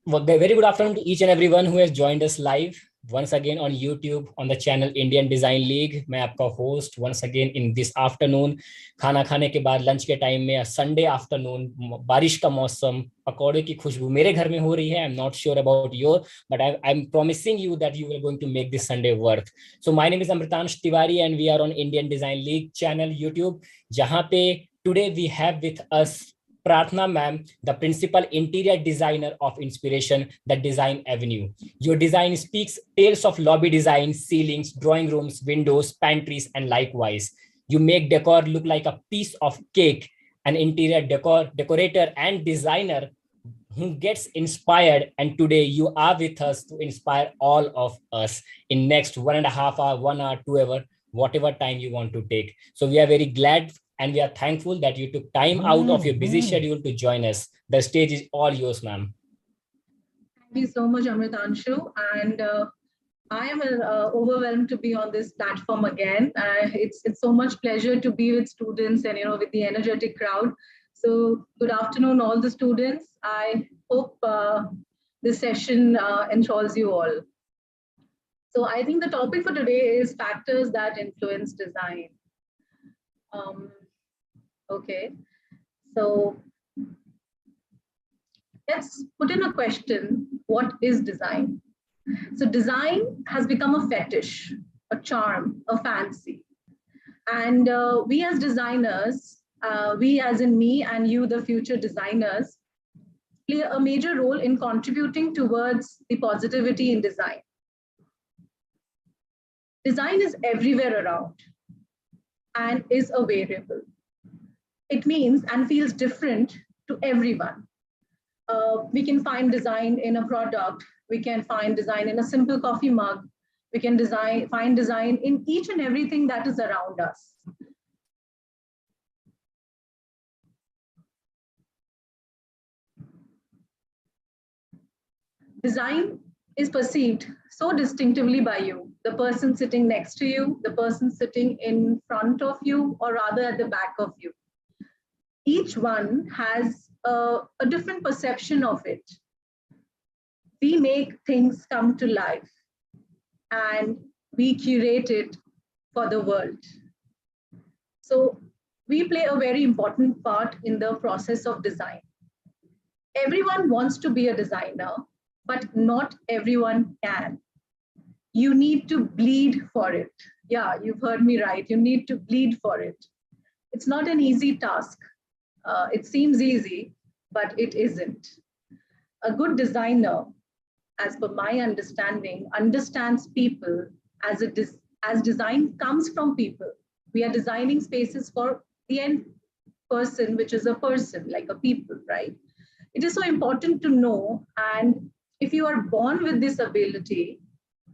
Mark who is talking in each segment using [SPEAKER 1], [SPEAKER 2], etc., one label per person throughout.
[SPEAKER 1] Well, very good afternoon to each and everyone who has joined us live once again on YouTube on the channel Indian Design League. मैं आपका host once again in this afternoon. खाना खाने के बाद lunch के time में Sunday afternoon, बारिश का मौसम, पकौड़े की खुशबू मेरे घर में हो रही है. I'm not sure about your, but I'm promising you that you are going to make this Sunday worth. So my name is Amritansh Tiwari and we are on Indian Design League channel YouTube, जहाँ पे today we have with us Pratna ma'am, the principal interior designer of Inspiration, the Design Avenue. Your design speaks tales of lobby design, ceilings, drawing rooms, windows, pantries, and likewise. You make decor look like a piece of cake. An interior decorator and designer who gets inspired, and today you are with us to inspire all of us in next 1.5 hour, 1 hour, 2 hour, whatever time you want to take. So we are very glad and we are thankful that you took time out of your busy schedule to join us. The stage is all yours, ma'am.
[SPEAKER 2] Thank you so much, Amritanshu. And I am overwhelmed to be on this platform again. It's so much pleasure to be with students and with the energetic crowd. So good afternoon, all the students. I hope this session enthralls you all. So I think the topic for today is factors that influence design. Okay, so let's put in a question. What is design? So design has become a fetish, a charm, a fancy. And we as designers, we as in me and you, the future designers, play a major role in contributing towards the positivity in design. Design is everywhere around and is a variable. It means and feels different to everyone. We can find design in a product. We can find design in a simple coffee mug. We can find design in each and everything that is around us. Design is perceived so distinctively by you, the person sitting next to you, the person sitting in front of you, or rather at the back of you. Each one has a different perception of it. We make things come to life and we curate it for the world. So we play a very important part in the process of design. Everyone wants to be a designer, but not everyone can. You need to bleed for it. Yeah, you've heard me right. You need to bleed for it. It's not an easy task. It seems easy, but it isn't. A good designer, as per my understanding, understands people as design comes from people. We are designing spaces for the end person, which is a person, like a people, right? It is so important to know, and if you are born with this ability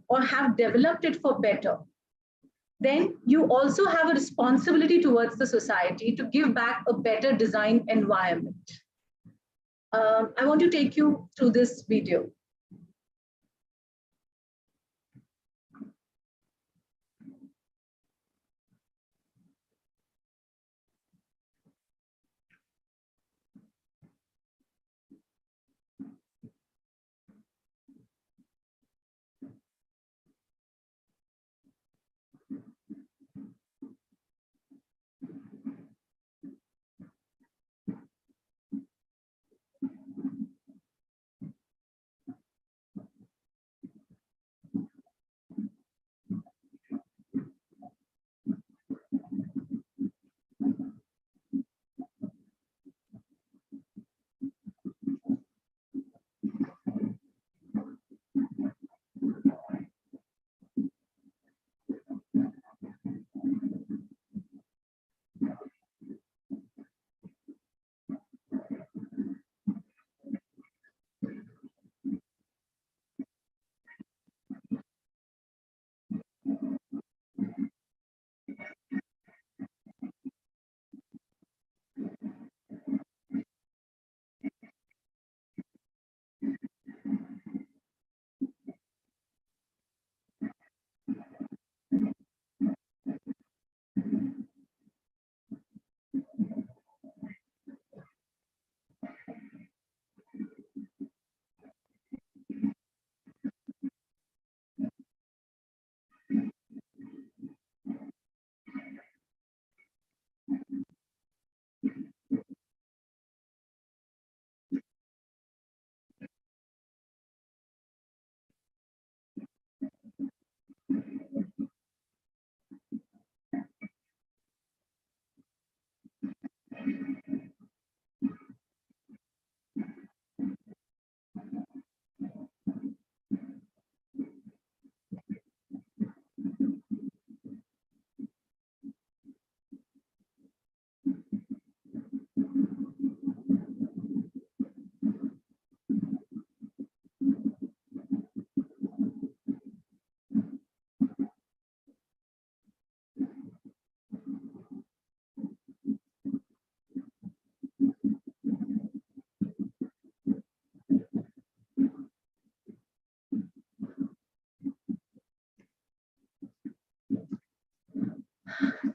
[SPEAKER 2] or have developed it for better, then you also have a responsibility towards the society to give back a better design environment. I want to take you through this video.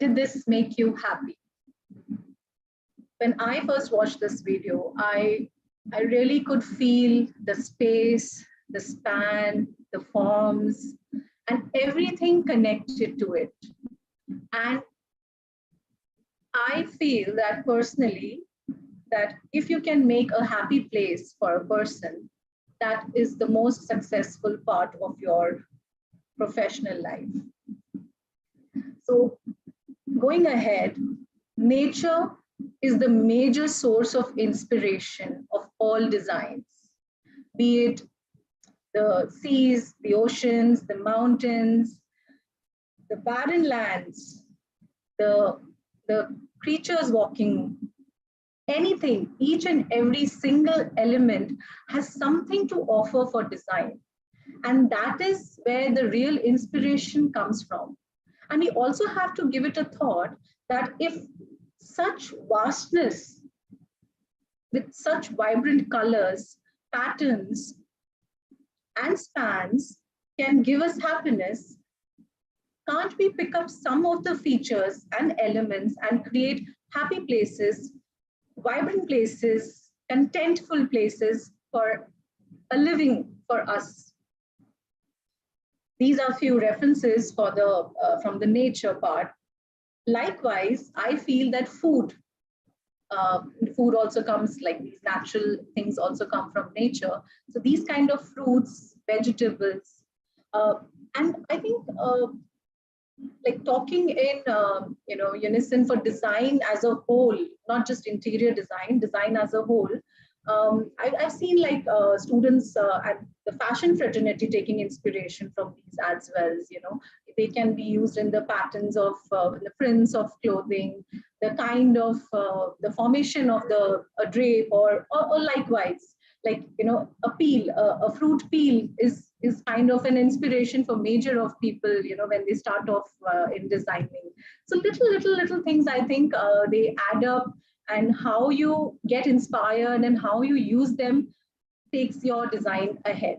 [SPEAKER 2] did this make you happy? When I first watched this video, I really could feel the space, the span, the forms, and everything connected to it. And I feel that personally, that if you can make a happy place for a person, that is the most successful part of your professional life. So going ahead, nature is the major source of inspiration of all designs, be it the seas, the oceans, the mountains, the barren lands, the creatures walking, anything, each and every single element has something to offer for design. And that is where the real inspiration comes from. And we also have to give it a thought that if such vastness with such vibrant colors, patterns, and spans can give us happiness, can't we pick up some of the features and elements and create happy places, vibrant places, contentful places for a living for us? These are few references for from the nature part. Likewise, I feel that food also comes, like these natural things also come from nature. So these kind of fruits, vegetables, and I think like talking in unison for design as a whole, not just interior design, design as a whole. I've seen like students at the fashion fraternity taking inspiration from these as well. They can be used in the patterns of the prints of clothing, the kind of the formation of a drape, or likewise, like a peel, a fruit peel is kind of an inspiration for major of people when they start off in designing. So little things, I think they add up, and how you get inspired and how you use them takes your design ahead.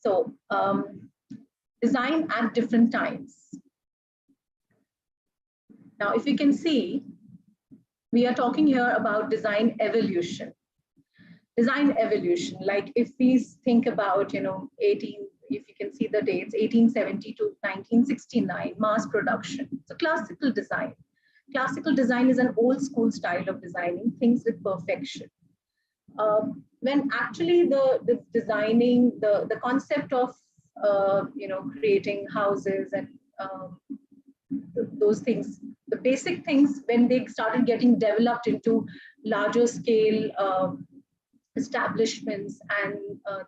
[SPEAKER 2] So design at different times. Now, if you can see, we are talking here about design evolution. Design evolution, like if we think about, if you can see the dates, 1870 to 1969, mass production. So classical design. Classical design is an old school style of designing things with perfection. When actually the designing, the concept of, creating houses and those things, the basic things, when they started getting developed into larger scale establishments and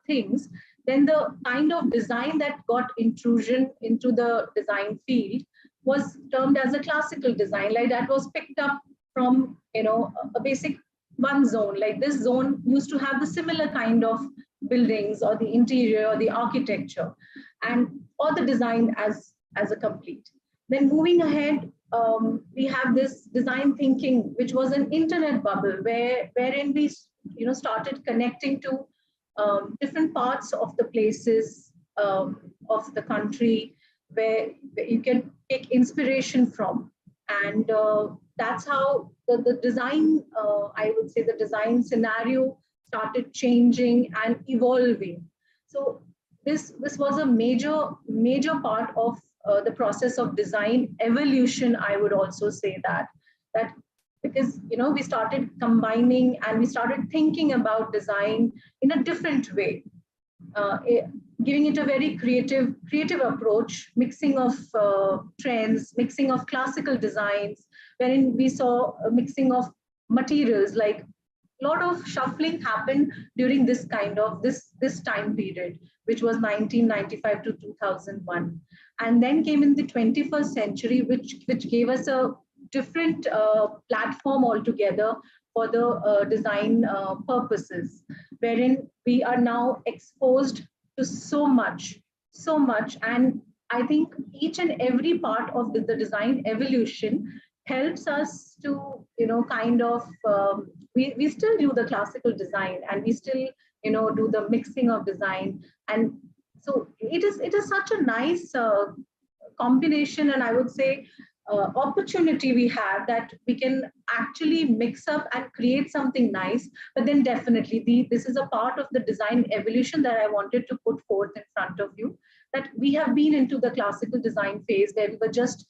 [SPEAKER 2] things, then the kind of design that got intrusion into the design field was termed as a classical design. Like that was picked up from, a basic one zone. Like this zone used to have the similar kind of buildings or the interior or the architecture, or the design as a complete. Then moving ahead, we have this design thinking, which was an internet bubble wherein we started connecting to different parts of the places of the country where you can take inspiration from. And that's how the design, I would say the design scenario started changing and evolving. So this was a major part of the process of design evolution. I would also say that because we started combining and we started thinking about design in a different way, giving it a very creative approach, mixing of trends, mixing of classical designs, wherein we saw a mixing of materials. Like a lot of shuffling happened during this time period, which was 1995 to 2001, and then came in the 21st century, which gave us a different platform altogether for the design purposes, wherein we are now exposed to so much, and I think each and every part of the design evolution helps us to kind of we still do the classical design, and we still do the mixing of design, and So it is such a nice combination, and I would say opportunity we have, that we can actually mix up and create something nice. But then definitely this is a part of the design evolution that I wanted to put forth in front of you, that we have been into the classical design phase where we were just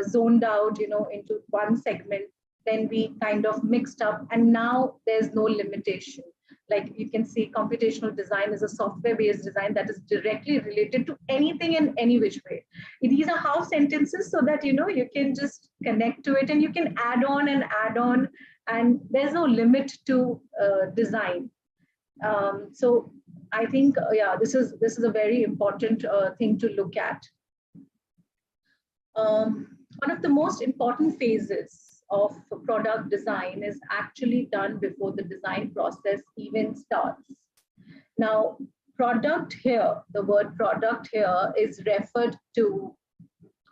[SPEAKER 2] zoned out, into one segment. Then we kind of mixed up, and now there's no limitation. Like you can see, computational design is a software-based design that is directly related to anything in any which way. These are half sentences so that you can just connect to it, and you can add on and add on, and there's no limit to design. So I think, yeah, this is a very important thing to look at. One of the most important phases of product design is actually done before the design process even starts. Now, product here, the word product here is referred to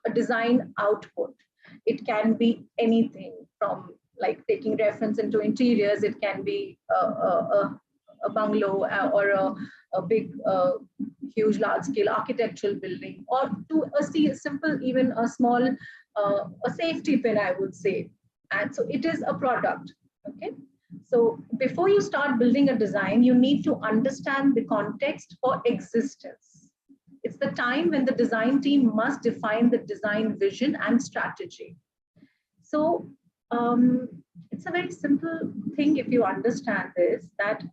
[SPEAKER 2] a design output. It can be anything from, like, taking reference into interiors. It can be a bungalow or a big, huge, large-scale architectural building, or to a simple, even a small, a safety pin, I would say. And so it is a product. Okay. So before you start building a design, you need to understand the context for existence. It's the time when the design team must define the design vision and strategy. So it's a very simple thing if you understand this, that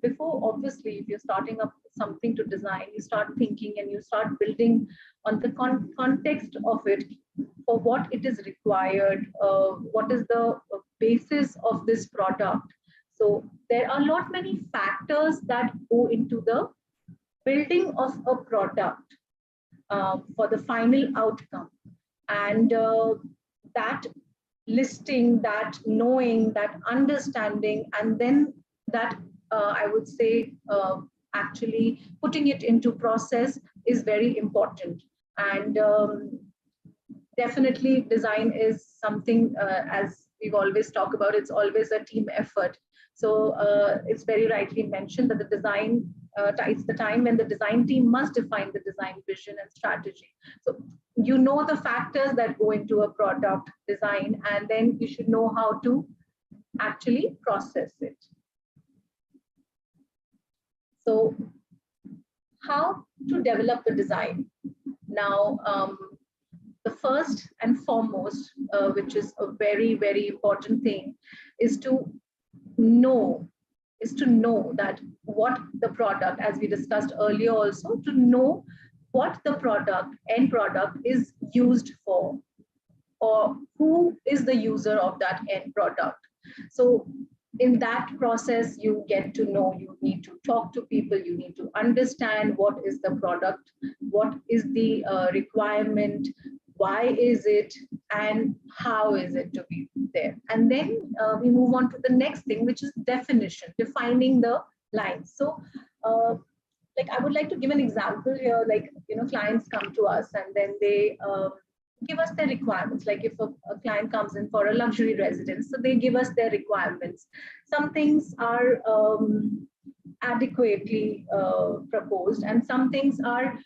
[SPEAKER 2] before, obviously, if you're starting up something to design, you start thinking and you start building on the context of it, for what it is required, what is the basis of this product. So there are many factors that go into the building of a product for the final outcome. And that listing, that knowing, that understanding, and then that I would say actually putting it into process is very important. And definitely design is something, as we've always talked about, it's always a team effort. So it's very rightly mentioned that the design, it's the time when the design team must define the design vision and strategy. So you know the factors that go into a product design, and then you should know how to actually process it. So how to develop the design? Now, the first and foremost, which is a very, very important thing, is to know that what the product, as we discussed earlier also, to know what the end product is used for, or who is the user of that end product. So in that process, you get to know, you need to talk to people, you need to understand what is the product, what is the requirement, why is it, and how is it to be there. And then we move on to the next thing, which is definition, defining the lines. So like I would like to give an example here, like, clients come to us and then they give us their requirements. Like if a client comes in for a luxury residence, so they give us their requirements. Some things are adequately proposed, and some things are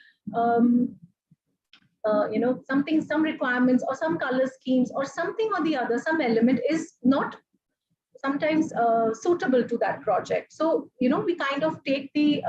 [SPEAKER 2] some requirements or some color schemes or something or the other, some element is not sometimes suitable to that project. So we kind of take the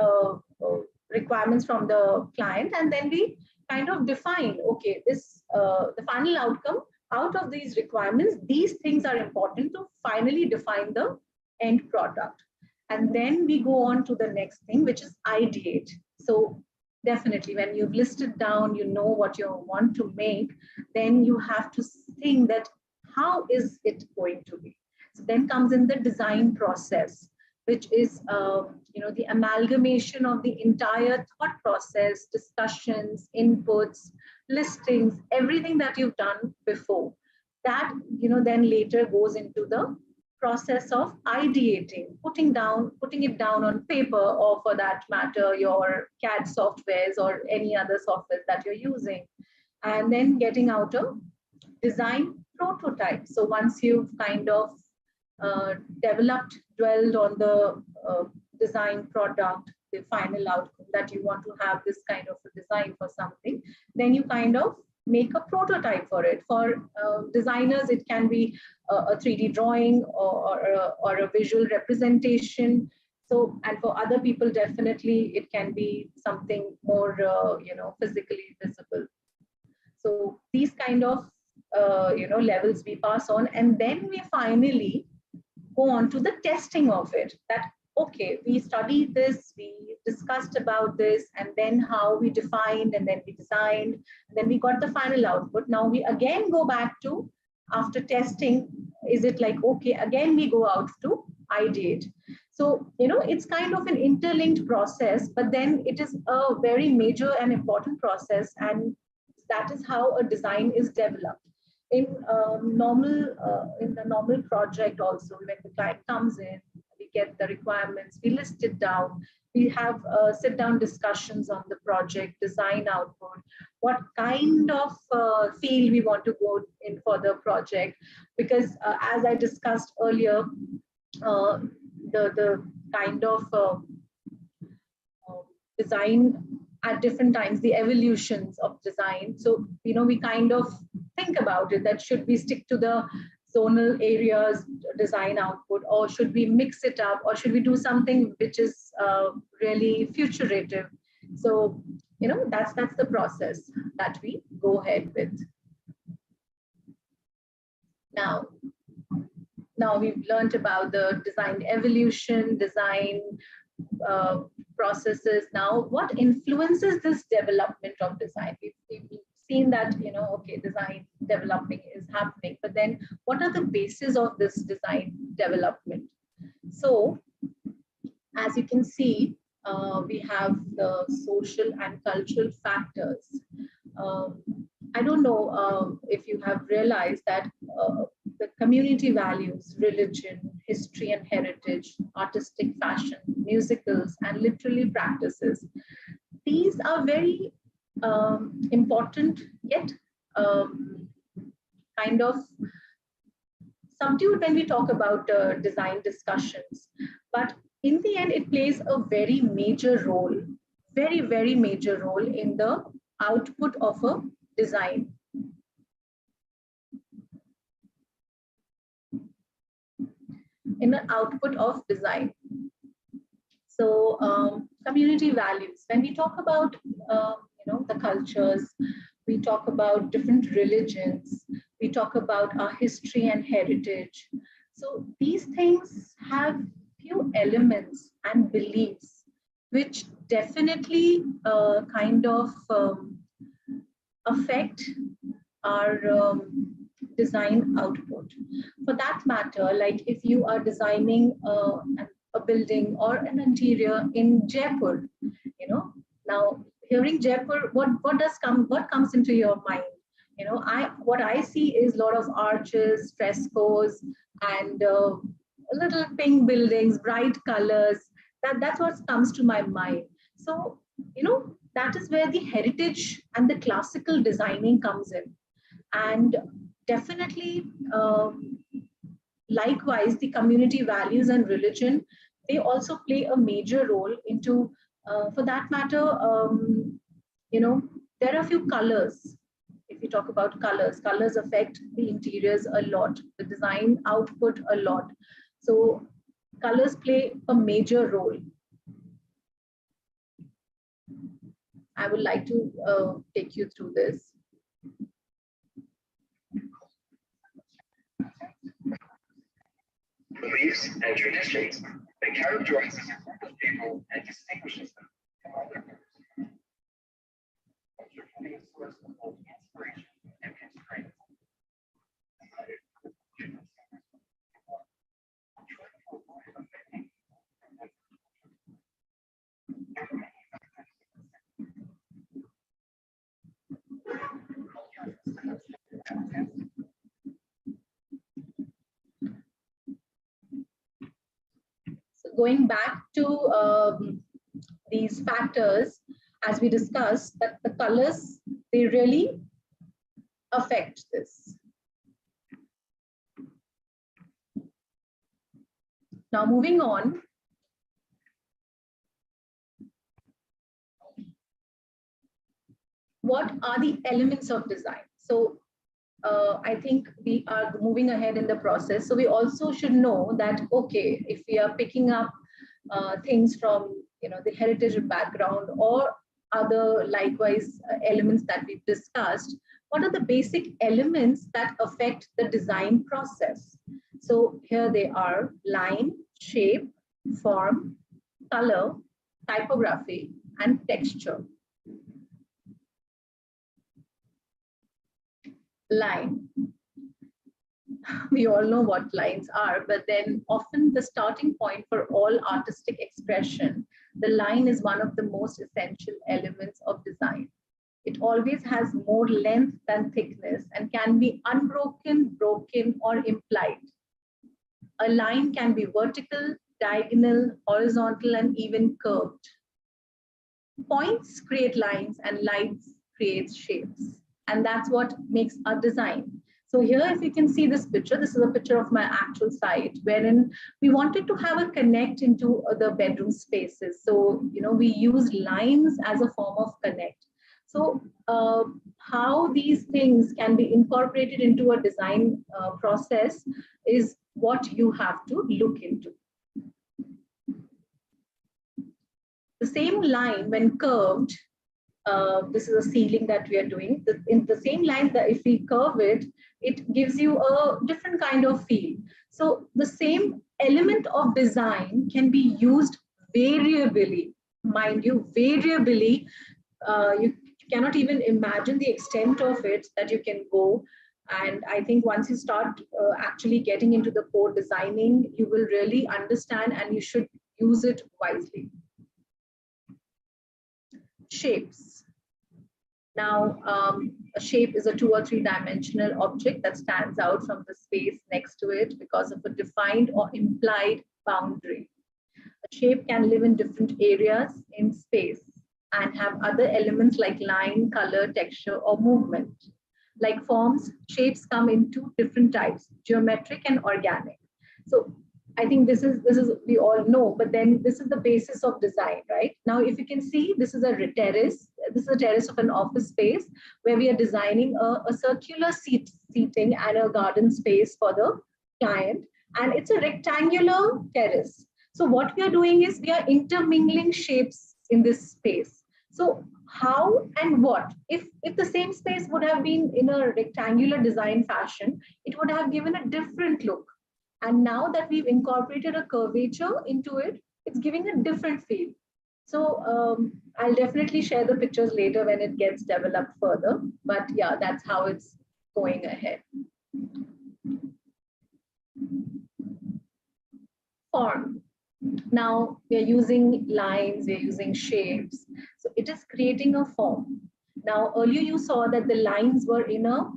[SPEAKER 2] requirements from the client, and then we kind of define, okay, this the final outcome out of these requirements, these things are important to finally define the end product. And then we go on to the next thing, which is ideate. So definitely, when you've listed down, what you want to make, then you have to think that how is it going to be. So then comes in the design process, which is the amalgamation of the entire thought process, discussions, inputs, listings, everything that you've done before. That then later goes into the process of ideating, putting it down on paper, or for that matter, your CAD softwares or any other software that you're using, and then getting out a design prototype. So once you've kind of dwelled on the design product, the final outcome, that you want to have this kind of a design for something, then you kind of make a prototype for it. For designers, it can be a 3D drawing or a visual representation. So, and for other people, definitely it can be something more, physically visible. So these kind of, levels we pass on, and then we finally go on to the testing of it. That, okay, we studied this, we discussed about this, and then how we defined, and then we designed, and then we got the final output. Now we again go back to, after testing, is it like, okay, again we go out to ideate. So, it's kind of an interlinked process, but then it is a very major and important process, and that is how a design is developed. In the normal project also, when the client comes in, we get the requirements, we list it down, we have sit-down discussions on the project, design output, what kind of field we want to go in for the project. Because as I discussed earlier, the kind of design at different times, the evolutions of design. So, we kind of think about it, that should we stick to the zonal areas design output, or should we mix it up, or should we do something which is really futurative? So, that's the process that we go ahead with. Now we've learned about the design evolution, design processes. Now, what influences this development of design? We've seen that, okay, design developing is happening, but then what are the bases of this design development? So, as you can see, we have the social and cultural factors. I don't know if you have realized that the community values, religion, history and heritage, artistic fashion, musicals, and literary practices, these are very important, yet kind of subdued when we talk about design discussions. But in the end, it plays a very major role, very, very major role in the output of a design. In the output of design. So community values, when we talk about the cultures, we talk about different religions, we talk about our history and heritage. So these things have few elements and beliefs which definitely kind of affect our design output. For that matter, like if you are designing a building or an interior in Jaipur, now hearing Jaipur, what comes into your mind? What I see is a lot of arches, frescoes, and little pink buildings, bright colors. That's what comes to my mind. So, that is where the heritage and the classical designing comes in. And definitely, likewise, the community values and religion, they also play a major role into, for that matter, there are a few colors. If you talk about colors, colors affect the interiors a lot, the design output a lot. So colors play a major role. I would like to take you through this.
[SPEAKER 3] Beliefs and traditions that characterizes a group of people and distinguishes them from other groups. Culture can be a source of both inspiration and constraint.
[SPEAKER 2] So going back to these factors, as we discussed, that the colors, they really affect this. Now moving on, what are the elements of design? So I think we are moving ahead in the process. So we also should know that, okay, if we are picking up things from, the heritage background or other likewise elements that we've discussed, what are the basic elements that affect the design process? So here they are: line, shape, form, color, typography, and texture. Line. We all know what lines are, but then often the starting point for all artistic expression, the line is one of the most essential elements of design. It always has more length than thickness and can be unbroken, broken, or implied. A line can be vertical, diagonal, horizontal, and even curved. Points create lines and lines create shapes. And that's what makes a design. So here, if you can see this picture, this is a picture of my actual site, wherein we wanted to have a connect into the bedroom spaces. So, we use lines as a form of connect. So how these things can be incorporated into a design process is what you have to look into. The same line, when curved, this is a ceiling that we are doing. In the same line, that if we curve it, it gives you a different kind of feel. So the same element of design can be used variably, mind you, variably. You cannot even imagine the extent of it that you can go. And I think once you start actually getting into the core designing, you will really understand, and you should use it wisely. Shapes. Now, a shape is a 2 or 3 dimensional object that stands out from the space next to it because of a defined or implied boundary. A shape can live in different areas in space and have other elements like line, color, texture, or movement. Like forms, shapes come in 2 different types: geometric and organic. So I think this is we all know, but then this is the basis of design, right? Now, if you can see, this is a terrace. This is a terrace of an office space where we are designing a circular seating and a garden space for the client. And it's a rectangular terrace. So what we are doing is we are intermingling shapes in this space. So how and what? If the same space would have been in a rectangular design fashion, it would have given a different look. And now that we've incorporated a curvature into it, it's giving a different feel. So I'll definitely share the pictures later when it gets developed further. But yeah, that's how it's going ahead. Form. Now we're using lines, we're using shapes. So it is creating a form. Now earlier you saw that the lines were in a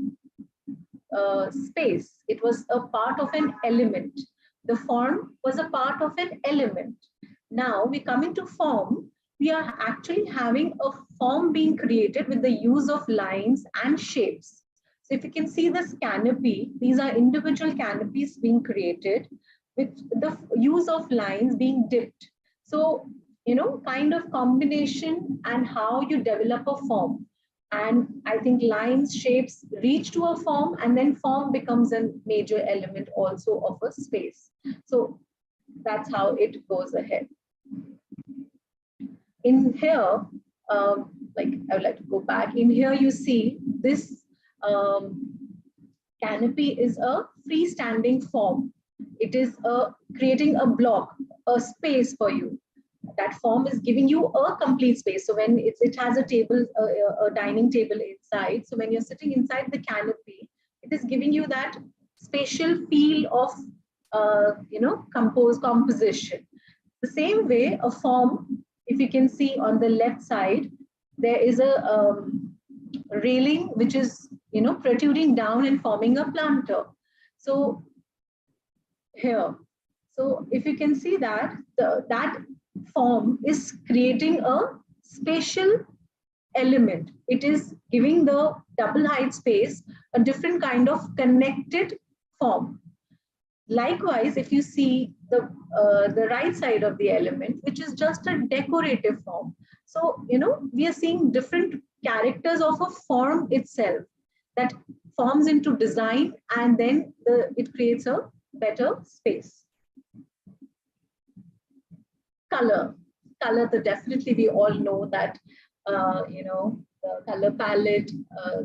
[SPEAKER 2] space. It was a part of an element. The form was a part of an element. Now we come into form. We are actually having a form being created with the use of lines and shapes. So if you can see this canopy, these are individual canopies being created with the use of lines being dipped. So, kind of combination and how you develop a form. And I think lines, shapes reach to a form, and then form becomes a major element also of a space. So that's how it goes ahead. In here, I would like to go back. In here, you see this canopy is a freestanding form. It is creating a block, a space for you. That form is giving you a complete space. So when it has a table, a dining table inside. So when you're sitting inside the canopy, it is giving you that spatial feel of, composition. The same way, a form, if you can see on the left side, there is a railing which is, protruding down and forming a planter. So here, so if you can see that, that form is creating a spatial element. It is giving the double height space a different kind of connected form. Likewise, if you see the right side of the element, which is just a decorative form. So, we are seeing different characters of a form itself that forms into design, and then it creates a better space. Color, definitely we all know that, the color palette,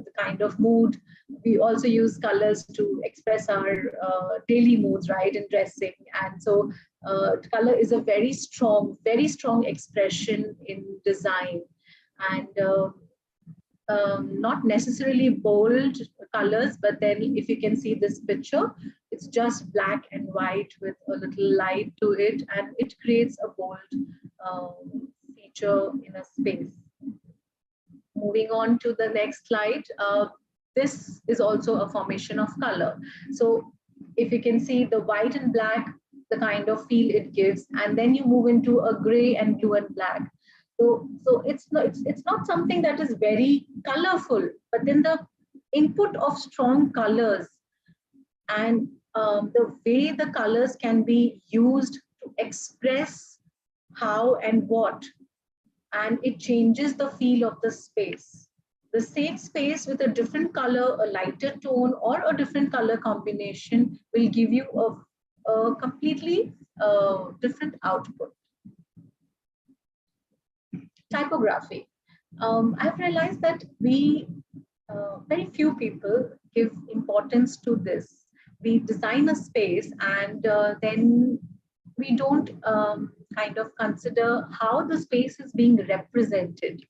[SPEAKER 2] the kind of mood. We also use colors to express our daily moods, right, in dressing. And so color is a very strong expression in design. And not necessarily bold colors, but then if you can see this picture, it's just black and white with a little light to it, and it creates a bold feature in a space. Moving on to the next slide, this is also a formation of color. So if you can see the white and black, the kind of feel it gives, and then you move into a gray and blue and black. So it's not something that is very colorful, but then the input of strong colors and the way the colors can be used to express how and what, and it changes the feel of the space. The same space with a different color, a lighter tone, or a different color combination will give you a completely different output. Typography. I've realized that very few people give importance to this. We design a space, and then we don't kind of consider how the space is being represented.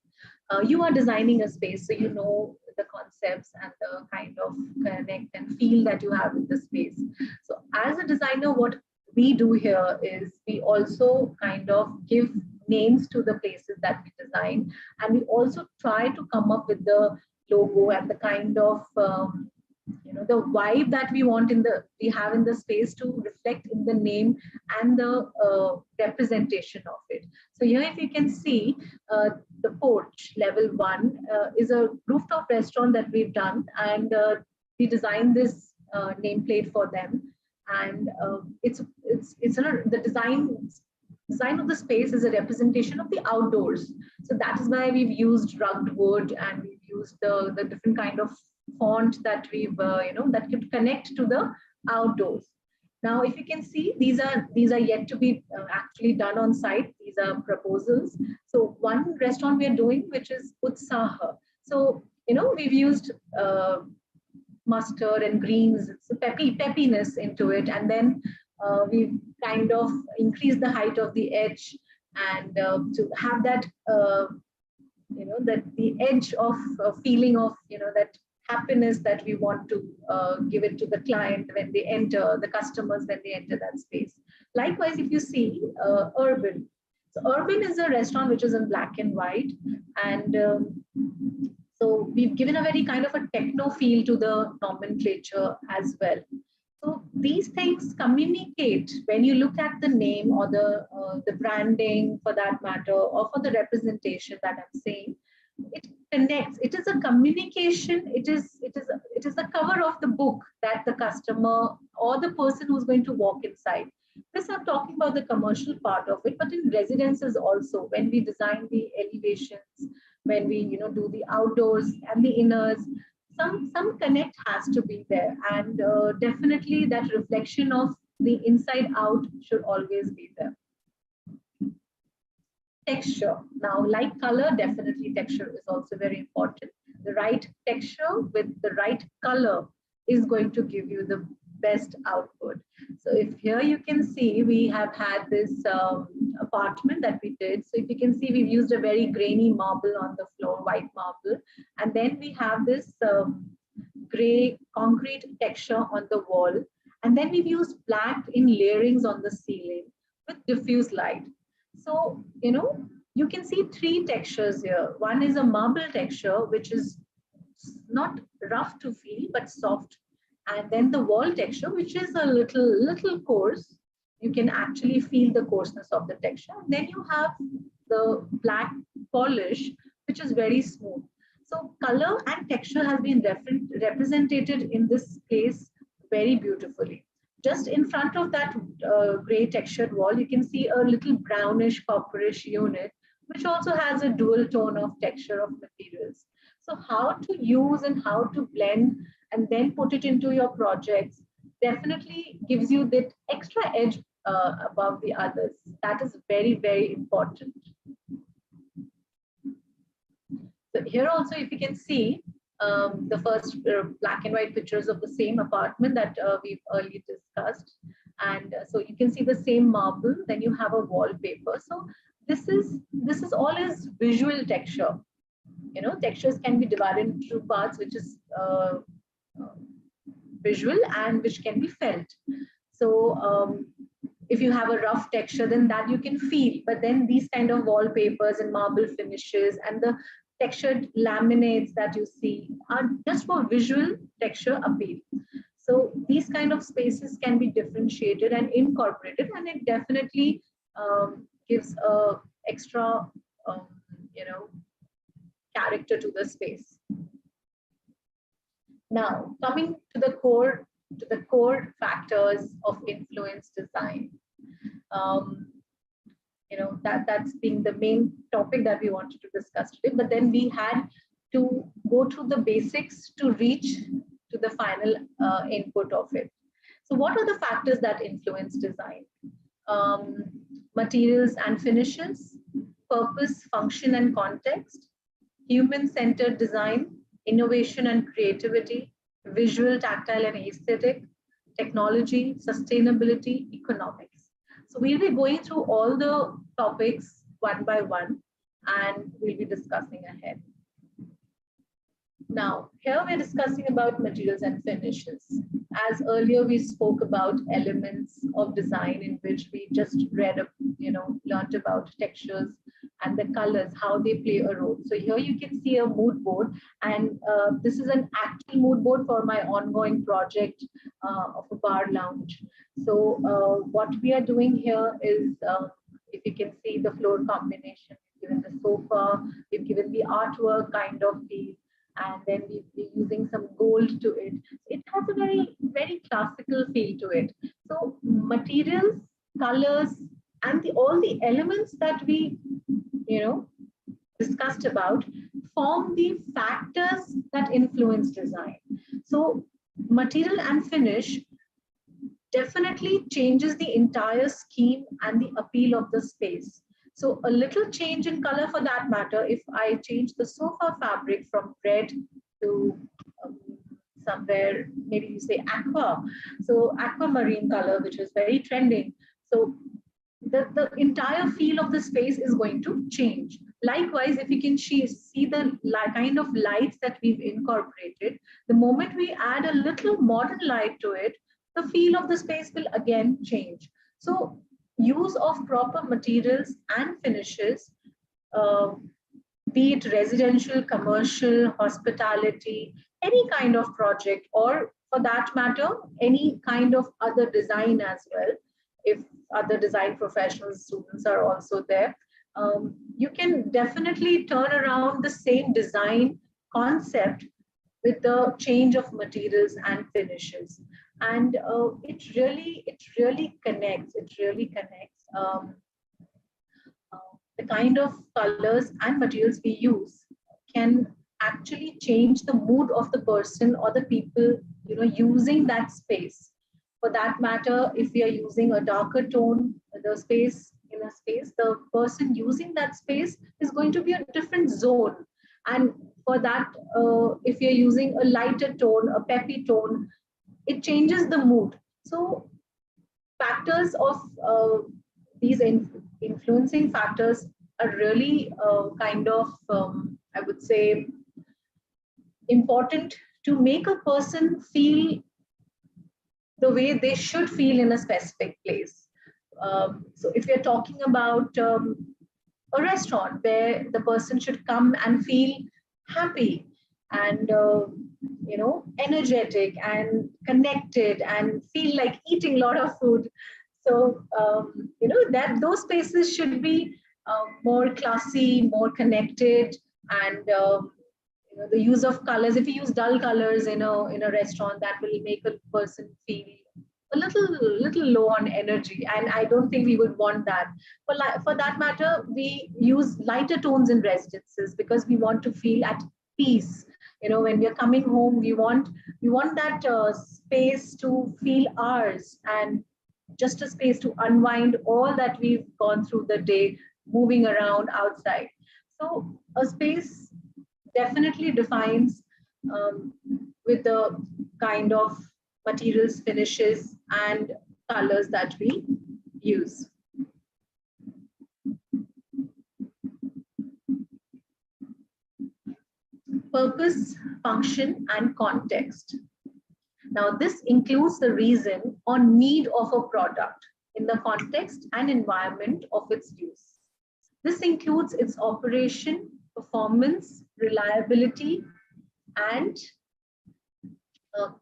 [SPEAKER 2] You are designing a space, so you know the concepts and the kind of connect and feel that you have with the space. So as a designer, what we do here is we also kind of give names to the places that we design, and we also try to come up with the logo and the kind of the vibe that we want we have in the space to reflect in the name and the representation of it. So here, if you can see, the porch level 1 is a rooftop restaurant that we've done, and we designed this nameplate for them, and the design of the space is a representation of the outdoors. So that is why we've used rugged wood, and we've used the different kind of font that we've that could connect to the outdoors. Now, if you can see, these are yet to be actually done on site. These are proposals. So one restaurant we are doing, which is Utsaha. So we've used mustard and greens, it's a peppiness into it, and then we've kind of increased the height of the edge, and to have that that the edge of feeling of that happiness that we want to give it to the client when they enter, the customers when they enter that space. Likewise, if you see Urban. So Urban is a restaurant which is in black and white, and so we've given a very kind of a techno feel to the nomenclature as well. So these things communicate when you look at the name or the branding for that matter, or for the representation that I'm saying. It connects. It is a communication. It is the cover of the book that the customer or the person who's going to walk inside. This I'm talking about the commercial part of it, but in residences also, when we design the elevations, when we do the outdoors and the inners, some connect has to be there, and definitely that reflection of the inside out should always be there. Texture. Now, like color, definitely texture is also very important. The right texture with the right color is going to give you the best output. So if here you can see, we have had this apartment that we did. So if you can see, we've used a very grainy marble on the floor, white marble. And then we have this gray concrete texture on the wall. And then we've used black in layerings on the ceiling with diffuse light. So, you can see three textures here. One is a marble texture, which is not rough to feel, but soft. And then the wall texture, which is a little coarse. You can actually feel the coarseness of the texture. And then you have the black polish, which is very smooth. So color and texture has been represented in this place very beautifully. Just in front of that gray textured wall, you can see a little brownish copperish unit, which also has a dual tone of texture of materials. So how to use and how to blend and then put it into your projects definitely gives you that extra edge above the others. That is very, very important. So here also, if you can see the first black and white pictures of the same apartment that we've earlier discussed. And so you can see the same marble, then you have a wallpaper. So this is all is visual texture. You know, textures can be divided into two parts, which is visual and which can be felt. So if you have a rough texture, then that you can feel. But then these kind of wallpapers and marble finishes and the textured laminates that you see are just for visual texture appeal. So these kind of spaces can be differentiated and incorporated, and it definitely gives a extra, character to the space. Now, coming to the core factors of influence design. That's being the main topic that we wanted to discuss today, but then we had to go through the basics to reach to the final input of it. So what are the factors that influence design? Materials and finishes, purpose, function and context, human-centered design, innovation and creativity, visual, tactile and aesthetic, technology, sustainability, economics. So we'll be going through all the topics one by one, and we'll be discussing ahead. Now, here we're discussing about materials and finishes. As earlier we spoke about elements of design, in which we just learned about textures and the colors, how they play a role. So here you can see a mood board, and this is an actual mood board for my ongoing project of a bar lounge. So what we are doing here is, if you can see the floor combination, we've given the sofa, we've given the artwork kind of feel, and then we've been using some gold to it. It has a very, very classical feel to it. So materials, colors, and all the elements that we, discussed about form the factors that influence design. So material and finish definitely changes the entire scheme and the appeal of the space. So a little change in color, for that matter, if I change the sofa fabric from red to somewhere, maybe you say aqua, so aquamarine color, which is very trending. So the entire feel of the space is going to change. Likewise, if you can see the kind of lights that we've incorporated, the moment we add a little modern light to it, the feel of the space will again change. So use of proper materials and finishes, be it residential, commercial, hospitality, any kind of project, or for that matter, any kind of other design as well. If other design professionals, students are also there, you can definitely turn around the same design concept with the change of materials and finishes. And it really connects. The kind of colors and materials we use can actually change the mood of the person or the people, using that space. For that matter, if we are using a darker tone, the person using that space is going to be a different zone. And for that, if you're using a lighter tone, a peppy tone, it changes the mood. So factors of these influencing factors are really I would say, important to make a person feel the way they should feel in a specific place. So if you're talking about a restaurant where the person should come and feel happy and energetic and connected and feel like eating a lot of food. So that those spaces should be more classy, more connected, and the use of colors. If you use dull colors in a restaurant, that will make a person feel a little low on energy, and I don't think we would want that. For that matter, we use lighter tones in residences because we want to feel at peace. You know, when we're coming home, we want that space to feel ours, and just a space to unwind all that we've gone through the day, moving around outside. So a space definitely defines with the kind of materials, finishes, and colors that we use. Purpose, function, and context. Now, this includes the reason or need of a product in the context and environment of its use. This includes its operation, performance, reliability, and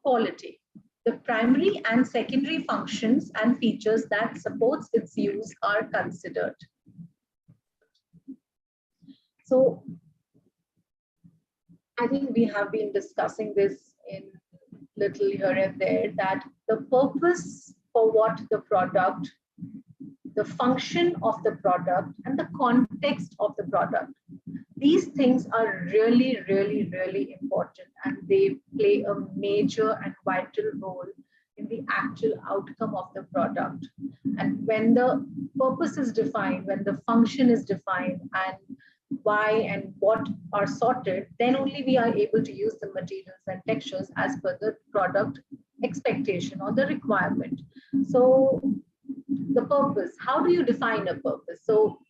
[SPEAKER 2] quality. The primary and secondary functions and features that supports its use are considered. So I think we have been discussing this in little here and there, that the purpose for what the product, the function of the product, and the context of the product. These things are really, really, really important, and they play a major and vital role in the actual outcome of the product. And when the purpose is defined, when the function is defined, and why and what are sorted, then only we are able to use the materials and textures as per the product expectation or the requirement. So the purpose, how do you define a purpose? So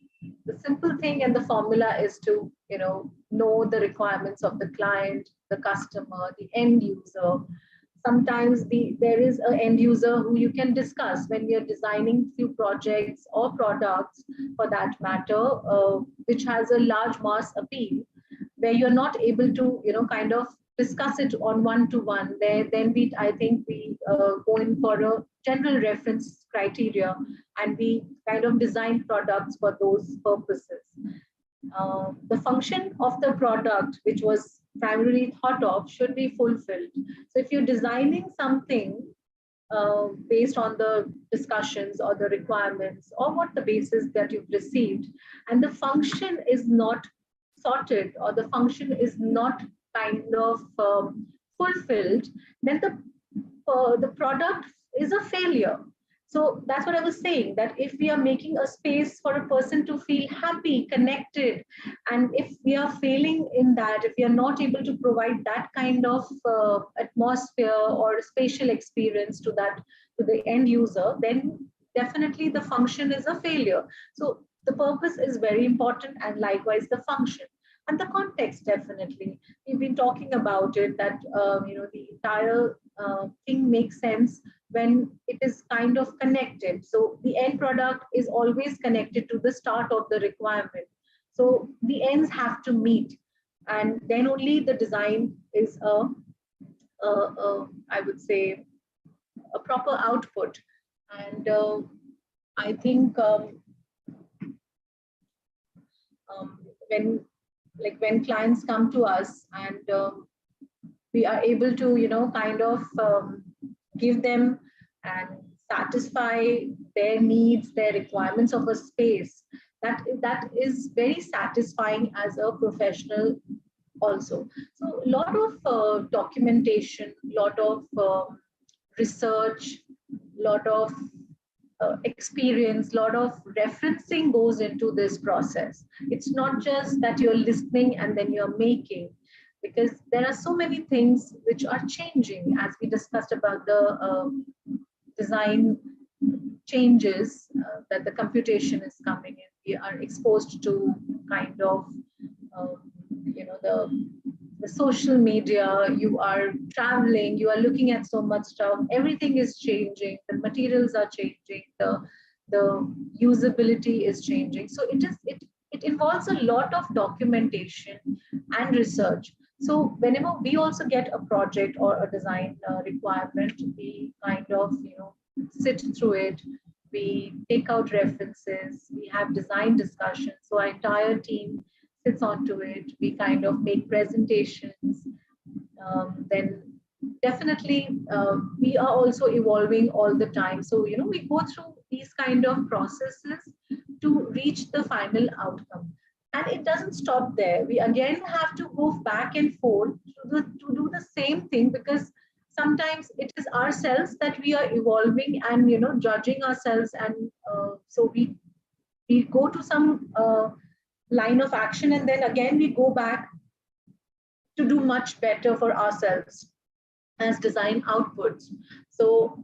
[SPEAKER 2] the simple thing and the formula is to know the requirements of the client, the customer, the end user. Sometimes there is an end user who you can discuss when you're designing few projects or products, for that matter, which has a large mass appeal, where you're not able to kind of discuss it on one-to-one. Then I think we go in for a general reference criteria, and we kind of design products for those purposes. The function of the product, which was primarily thought of, should be fulfilled. So if you're designing something based on the discussions or the requirements or what the basis that you've received, and the function is not sorted, or the function is not kind of fulfilled, then the product is a failure. So that's what I was saying, that if we are making a space for a person to feel happy, connected, and if we are failing in that, if we are not able to provide that kind of atmosphere or spatial experience to the end user, then definitely the function is a failure. So the purpose is very important, and likewise the function. And the context, definitely. We've been talking about it, that the entire thing makes sense when it is kind of connected. So the end product is always connected to the start of the requirement. So the ends have to meet, and then only the design is I would say, a proper output. And I think when clients come to us, and we are able to kind of give them and satisfy their needs, their requirements of a space, that is very satisfying as a professional also. So a lot of documentation, lot of research, lot of experience, lot of referencing goes into this process. It's not just that you're listening and then you're making, because there are so many things which are changing, as we discussed about the design changes, that the computation is coming in. We are exposed to kind of the social media, you are traveling, you are looking at so much stuff, everything is changing, the materials are changing, the usability is changing. So it involves a lot of documentation and research. So whenever we also get a project or a design requirement, we kind of sit through it, we take out references, we have design discussions. So our entire team sits onto it, we kind of make presentations, then definitely we are also evolving all the time. So, you know, we go through these kind of processes to reach the final outcome. And it doesn't stop there. We again have to go back and forth to do the same thing, because sometimes it is ourselves that we are evolving and, you know, judging ourselves. And so we go to some line of action, and then again we go back to do much better for ourselves as design outputs. So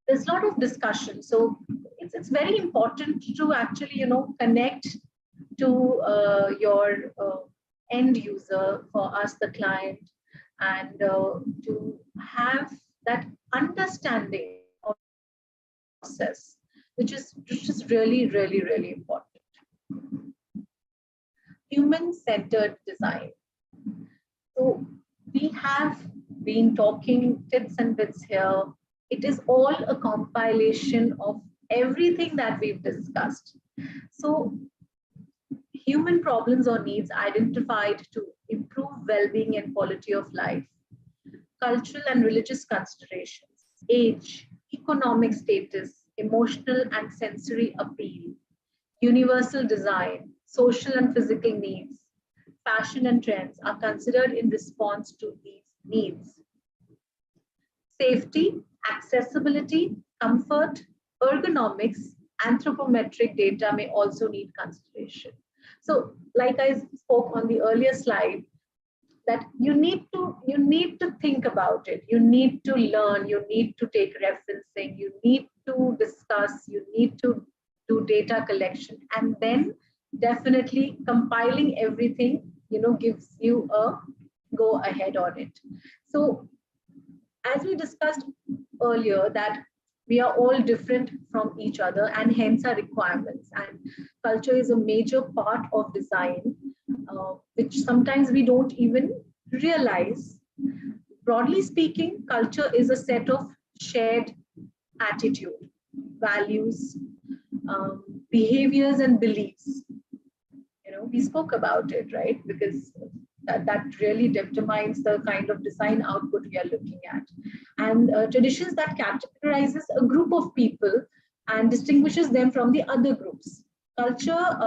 [SPEAKER 2] there's a lot of discussion. So it's very important to actually, you know, connect to your end user, for us, the client, and to have that understanding of the process, which is really, really, really important. Human-centered design. So we have been talking tips and bits here. It is all a compilation of everything that we've discussed. So human problems or needs identified to improve well-being and quality of life, cultural and religious considerations, age, economic status, emotional and sensory appeal, universal design, social and physical needs, fashion and trends are considered in response to these needs. Safety, accessibility, comfort, ergonomics, anthropometric data may also need consideration. So, like I spoke on the earlier slide, that you need to think about it. You need to learn. You need to take referencing. You need to discuss. You need to do data collection, and then definitely compiling everything, you know, gives you a go ahead on it. So, as we discussed earlier, that we are all different from each other, and hence our requirements. And culture is a major part of design, which sometimes we don't even realize. Broadly speaking, culture is a set of shared attitude, values, behaviors, and beliefs. You know, we spoke about it, right? Because that really determines the kind of design output we are looking at. And traditions that categorizes a group of people and distinguishes them from the other groups. Culture,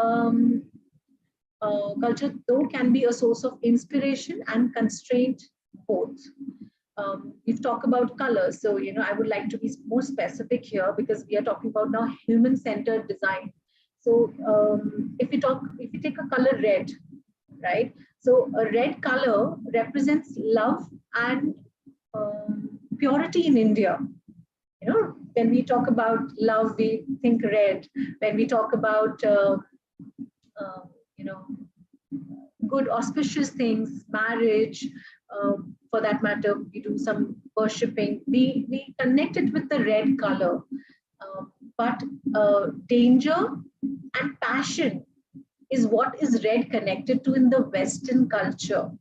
[SPEAKER 2] though, can be a source of inspiration and constraint both. We've talked about colors, so, you know, I would like to be more specific here, because we are talking about now human-centered design. So if we take a color red, right? So a red color represents love and purity in India. You know, when we talk about love, we think red. When we talk about you know, good auspicious things, marriage, for that matter, we do some worshipping. We connect it with the red color, but danger and passion is what is red connected to in the Western culture.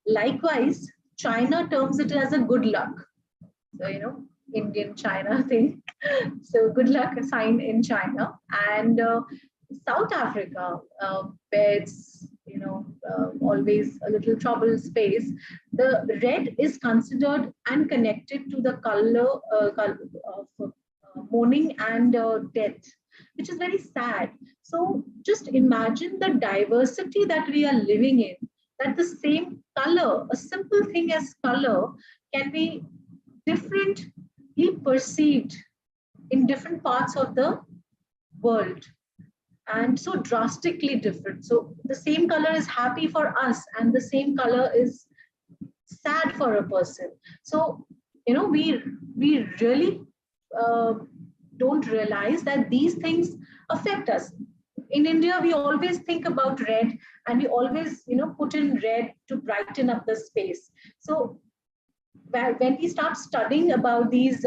[SPEAKER 2] Likewise, China terms it as a good luck. So, you know, Indian China thing. So good luck sign in China. And South Africa, where it's, you know, always a little trouble space, the red is considered and connected to the color of mourning and death, which is very sad. So just imagine the diversity that we are living in, that the same color, a simple thing as color, can be differently perceived in different parts of the world, and so drastically different. So the same color is happy for us, and the same color is sad for a person. So, you know, we really don't realize that these things affect us. In India, we always think about red, and we always, you know, put in red to brighten up the space. So when we start studying about these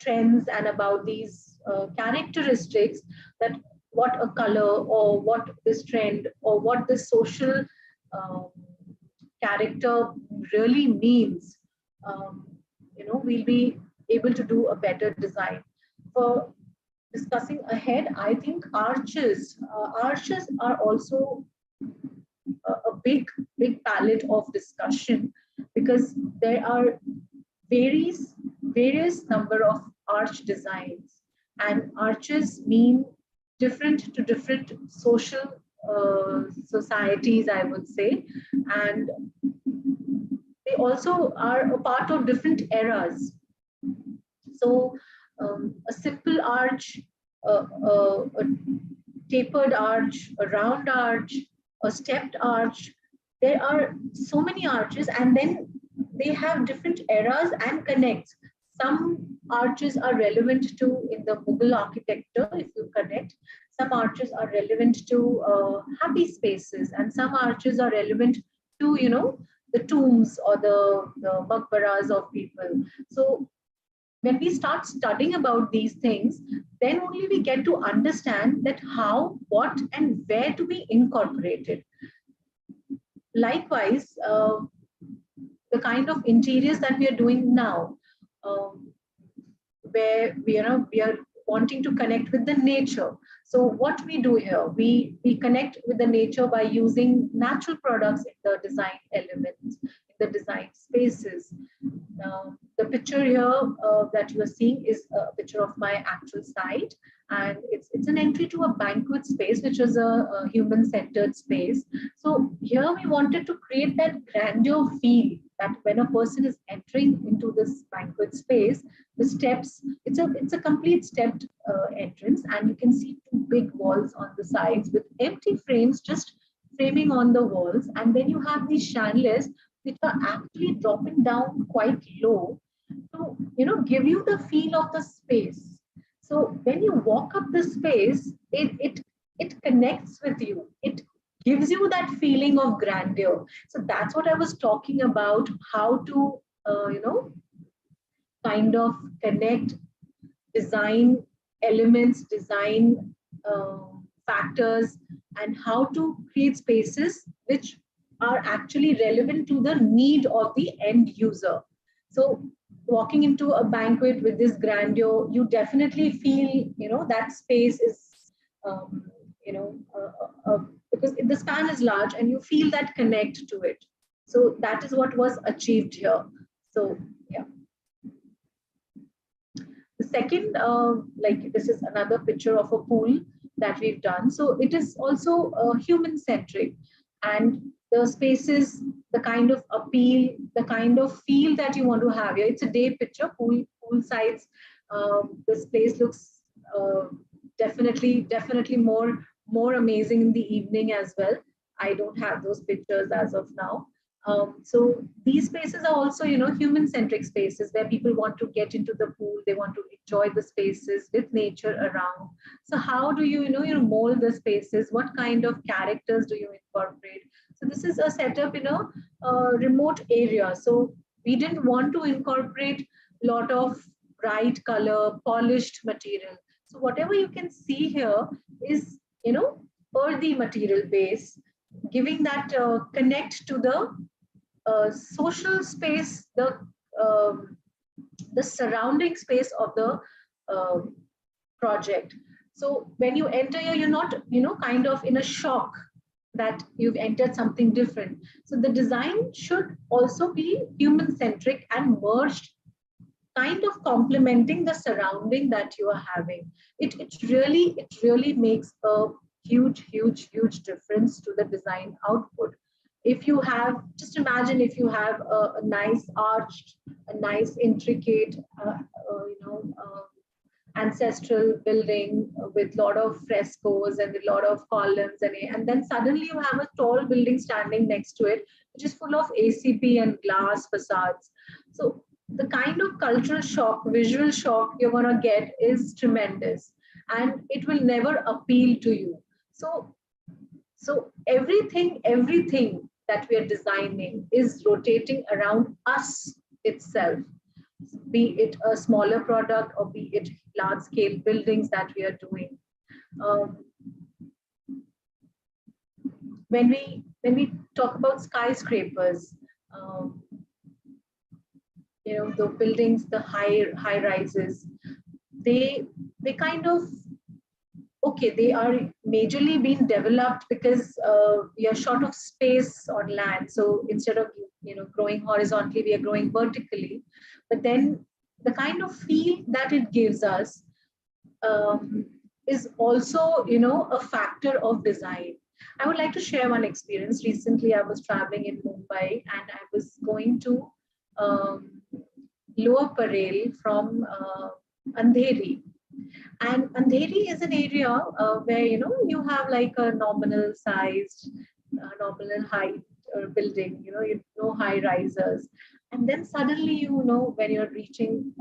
[SPEAKER 2] trends and about these characteristics, that what a color or what this trend or what this social character really means, you know, we'll be able to do a better design. For discussing ahead, I think arches are also a big palette of discussion, because there are various number of arch designs, and arches mean different to different social societies, I would say, and they also are a part of different eras. So a simple arch, a tapered arch, a round arch, a stepped arch. There are so many arches, and then they have different eras and connects. Some arches are relevant to in the Mughal architecture, if you connect. Some arches are relevant to happy spaces, and some arches are relevant to, you know, the tombs or the maqbaras of people. So when we start studying about these things, then only we get to understand that how, what, and where to be incorporated. Likewise, the kind of interiors that we are doing now, where we are wanting to connect with the nature. So what we do here, we connect with the nature by using natural products in the design elements, in the design spaces. The picture here that you are seeing is a picture of my actual site, and it's an entry to a banquet space, which is a human-centered space. So here we wanted to create that grandeur feel that when a person is entering into this banquet space, the steps, it's a complete stepped entrance, and you can see two big walls on the sides with empty frames just framing on the walls, and then you have these chandeliers which are actually dropping down quite low to, you know, give you the feel of the space. So when you walk up the space, it connects with you. It gives you that feeling of grandeur. So that's what I was talking about, how to, kind of connect design elements, design factors, and how to create spaces which are actually relevant to the need of the end user. So walking into a banquet with this grandeur, you definitely feel, you know, that space is, because the span is large and you feel that connect to it. So that is what was achieved here. So yeah. The second, like this is another picture of a pool that we've done. So it is also human centric, and the spaces, the kind of appeal, the kind of feel that you want to have here. It's a day picture, pool sides. This place looks definitely more amazing in the evening as well. I don't have those pictures as of now. So these spaces are also, you know, human-centric spaces where people want to get into the pool. They want to enjoy the spaces with nature around. So how do you, mold the spaces? What kind of characters do you incorporate? So this is a setup in a remote area. So we didn't want to incorporate a lot of bright color, polished material. So whatever you can see here is, earthy material base, giving that connect to the social space, the surrounding space of the project. So when you enter here, you're not, kind of in a shock that you've entered something different. So the design should also be human-centric and merged, kind of complementing the surrounding that you are having. It really makes a huge difference to the design output. If you have, just imagine if you have a nice arched, a nice intricate, ancestral building with a lot of frescoes and a lot of columns, and then suddenly you have a tall building standing next to it, which is full of ACP and glass facades. So the kind of cultural shock, visual shock you're going to get is tremendous, and it will never appeal to you. So everything that we are designing is rotating around us itself, be it a smaller product or be it large scale buildings that we are doing. When we talk about skyscrapers, the buildings, the high rises, they kind of, okay, they are majorly being developed because we are short of space on land. So instead of growing horizontally, we are growing vertically. But then the kind of feel that it gives us is also, a factor of design. I would like to share one experience. Recently, I was traveling in Mumbai and I was going to Lower Parel from Andheri. And Andheri is an area where, you have like a nominal sized, nominal height building, no high risers. And then suddenly, when you're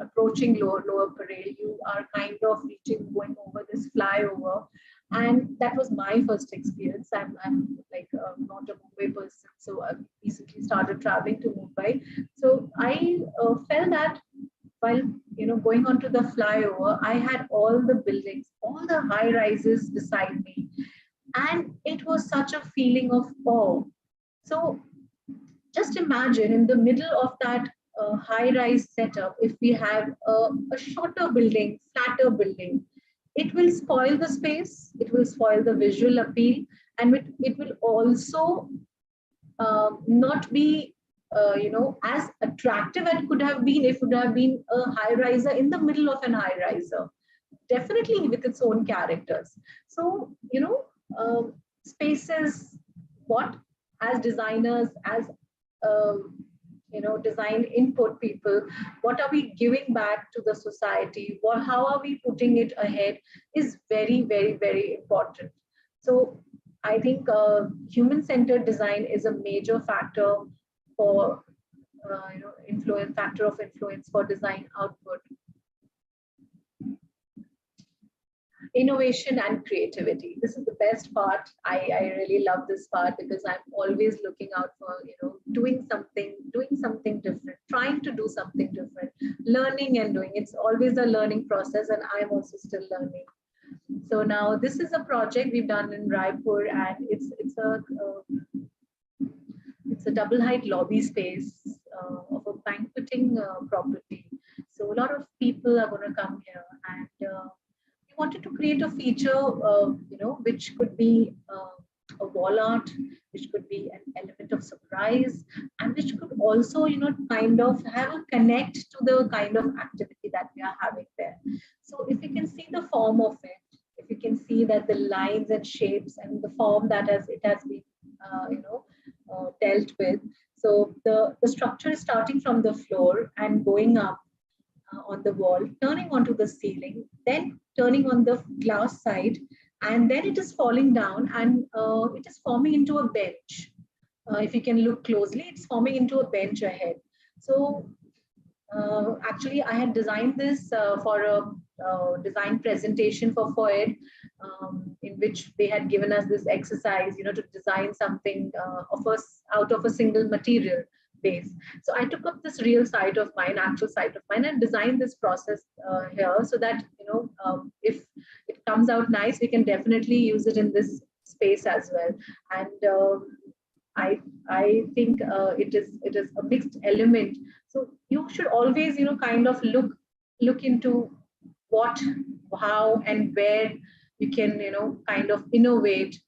[SPEAKER 2] approaching Lower Parel, you are kind of going over this flyover. And that was my first experience. I'm like not a Mumbai person, so I recently started traveling to Mumbai. So I felt that while going onto the flyover, I had all the buildings, all the high rises beside me, and it was such a feeling of awe. So just imagine in the middle of that high-rise setup, if we have a shorter building, flatter building, it will spoil the space, it will spoil the visual appeal, and it will also not be as attractive as it could have been if it would have been a high riser in the middle of an high riser, definitely with its own characters. So spaces, what as designers, as design input people, what are we giving back to the society, how are we putting it ahead, is very, very, very important. So I think human-centered design is a major factor for factor of influence for design output. Innovation and creativity. This is the best part. I really love this part because I'm always looking out for, doing something different, trying to do something different, learning and doing. It's always a learning process, and I'm also still learning. So now this is a project we've done in Raipur, and it's a double height lobby space of a banqueting property. So a lot of people are going to come here, and we wanted to create a feature, which could be a wall art, which could be an element of surprise, and which could also, kind of have a connect to the kind of activity that we are having there. So if you can see the form of it, if you can see that the lines and shapes and the form that it has been, dealt with. So the structure is starting from the floor and going up on the wall, turning onto the ceiling, then turning on the glass side, and then it is falling down, and it is forming into a bench. If you can look closely, it's forming into a bench ahead. So actually, I had designed this for a design presentation for FOED, in which they had given us this exercise, to design something out of a single material base. So I took up this real site of mine, actual site of mine, and designed this process here so that, if it comes out nice, we can definitely use it in this space as well. And I think it is a mixed element. So you should always, kind of look into what, how, and where you can, kind of innovate,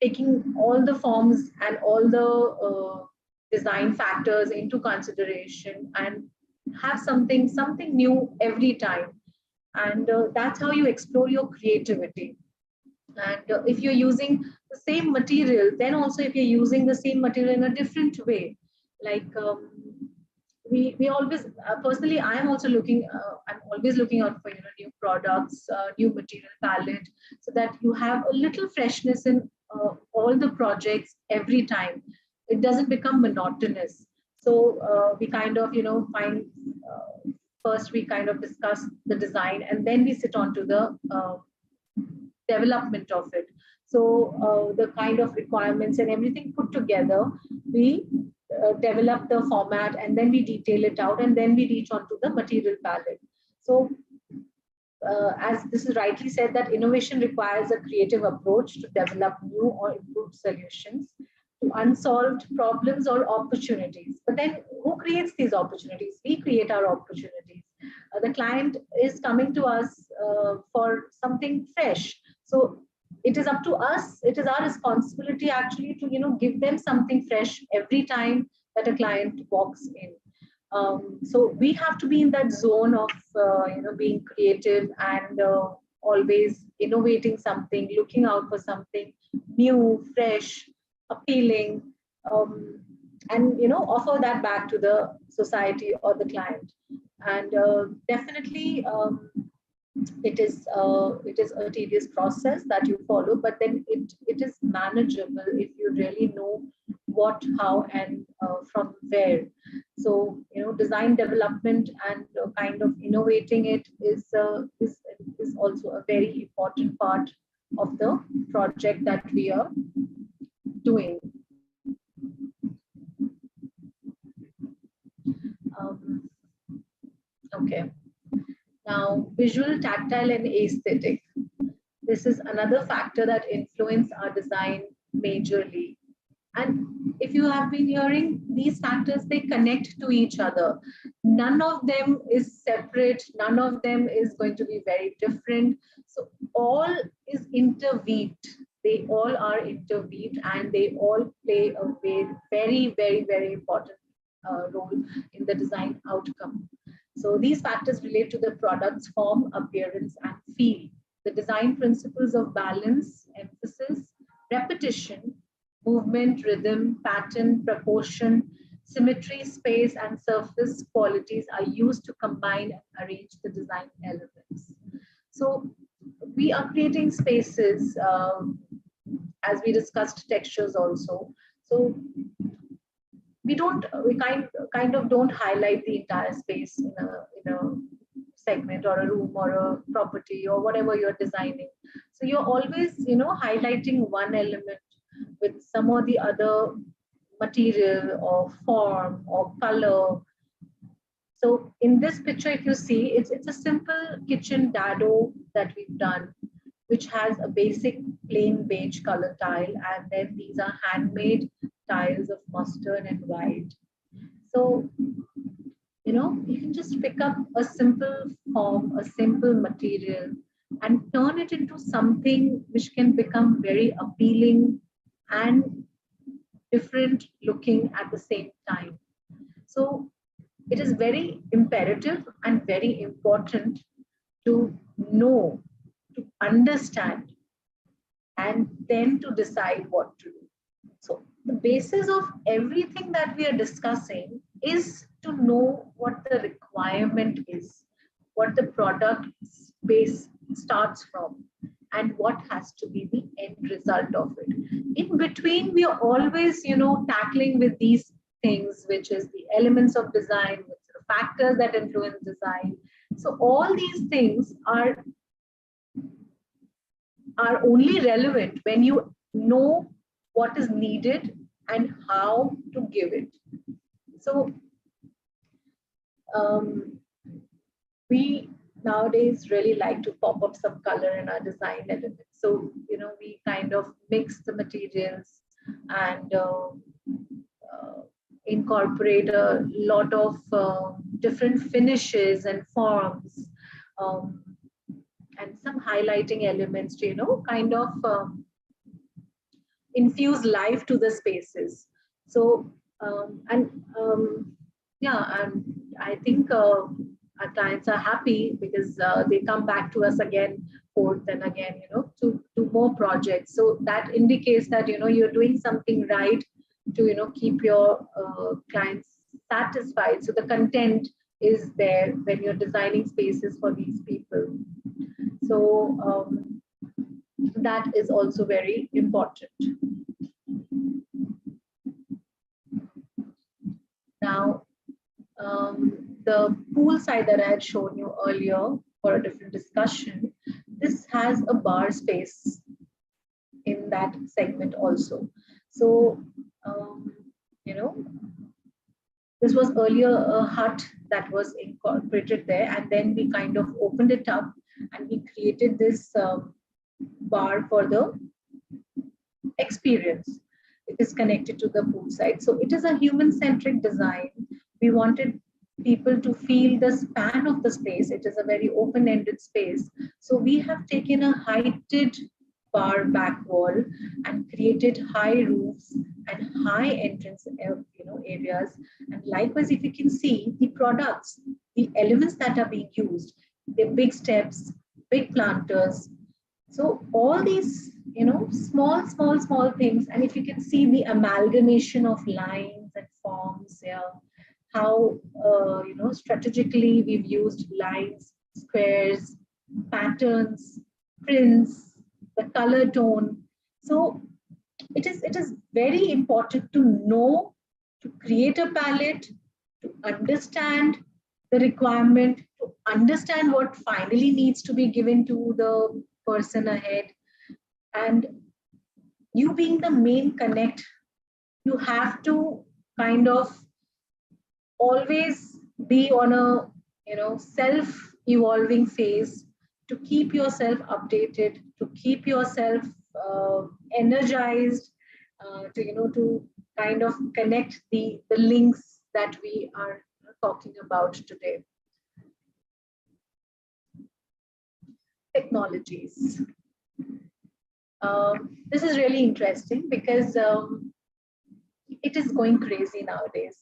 [SPEAKER 2] taking all the forms and all the design factors into consideration, and have something new every time. And that's how you explore your creativity. And if you're using the same material, then also if you're using the same material in a different way, like we always, personally, I'm also I'm always looking out for, new products, new material palette, so that you have a little freshness in all the projects every time. It doesn't become monotonous. So we kind of, find, first we kind of discuss the design, and then we sit on to the development of it. So the kind of requirements and everything put together, we develop the format, and then we detail it out, and then we reach onto the material palette. So as this is rightly said, that innovation requires a creative approach to develop new or improved solutions to unsolved problems or opportunities. But then who creates these opportunities? We create our opportunities. The client is coming to us for something fresh. So it is up to us, it is our responsibility actually to, give them something fresh every time that a client walks in. So we have to be in that zone of being creative and always innovating something, looking out for something new, fresh, appealing, and offer that back to the society or the client. And definitely it is a tedious process that you follow, but then it is manageable if you really know what, how, and from where. So design development and kind of innovating it is also a very important part of the project that we are doing. Okay. Now, visual, tactile, and aesthetic. This is another factor that influence our design majorly. And if you have been hearing, these factors, they connect to each other. None of them is separate. None of them is going to be very different. So all is interweaved. They all are interweaved, and they all play a very, very, very important role in the design outcome. So these factors relate to the product's form, appearance, and feel. The design principles of balance, emphasis, repetition, movement, rhythm, pattern, proportion, symmetry, space, and surface qualities are used to combine and arrange the design elements. So we are creating spaces, as we discussed textures also. So we kind of don't highlight the entire space in a segment or a room or a property or whatever you're designing. So you're always highlighting one element with some or the other material or form or color. So in this picture, if you see, it's a simple kitchen dado that we've done, which has a basic plain beige color tile, and then these are handmade tiles of mustard and white. So you can just pick up a simple form, a simple material, and turn it into something which can become very appealing and different looking at the same time. So it is very imperative and very important to know, to understand, and then to decide what to do. So the basis of everything that we are discussing is to know what the requirement is, what the product base starts from, and what has to be the end result of it. In between, we are always, tackling with these things, which is the elements of design, which are the factors that influence design. So all these things are only relevant when you know what is needed and how to give it. So we nowadays really like to pop up some color in our design elements. So, we kind of mix the materials and incorporate a lot of different finishes and forms, and some highlighting elements to, kind of infuse life to the spaces. So, yeah, and I think our clients are happy because they come back to us again, forth and again, to do more projects. So that indicates that, you're doing something right to, keep your clients satisfied. So the content is there when you're designing spaces for these people. So that is also very important. Now, the pool side that I had shown you earlier for a different discussion, this has a bar space in that segment also. So, this was earlier a hut that was incorporated there, and then we kind of opened it up and we created this bar for the experience. It is connected to the pool side. So it is a human-centric design. We wanted people to feel the span of the space. It is a very open-ended space. So we have taken a heighted bar back wall and created high roofs and high entrance areas. And likewise, if you can see the products, the elements that are being used, the big steps, big planters. So all these, small things. And if you can see the amalgamation of lines and forms here, how, strategically we've used lines, squares, patterns, prints, the color tone. So it is very important to know, to create a palette, to understand the requirement, to understand what finally needs to be given to the person ahead. And you being the main connect, you have to kind of always be on a self-evolving phase, to keep yourself updated, to keep yourself energized, to kind of connect the links that we are talking about today. Technologies. This is really interesting because it is going crazy nowadays.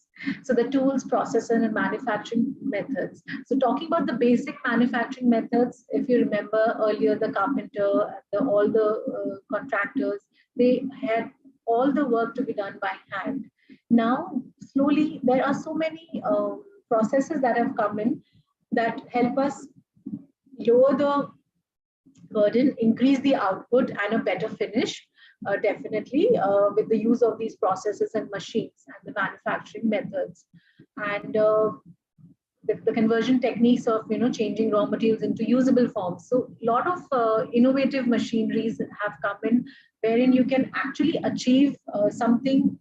[SPEAKER 2] So the tools, processes, and manufacturing methods. So talking about the basic manufacturing methods, if you remember earlier, the carpenter, all the contractors, they had all the work to be done by hand. Now, slowly, there are so many processes that have come in that help us lower the burden, increase the output, and a better finish. Definitely with the use of these processes and machines and the manufacturing methods, and the conversion techniques of changing raw materials into usable forms. So a lot of innovative machineries have come in, wherein you can actually achieve something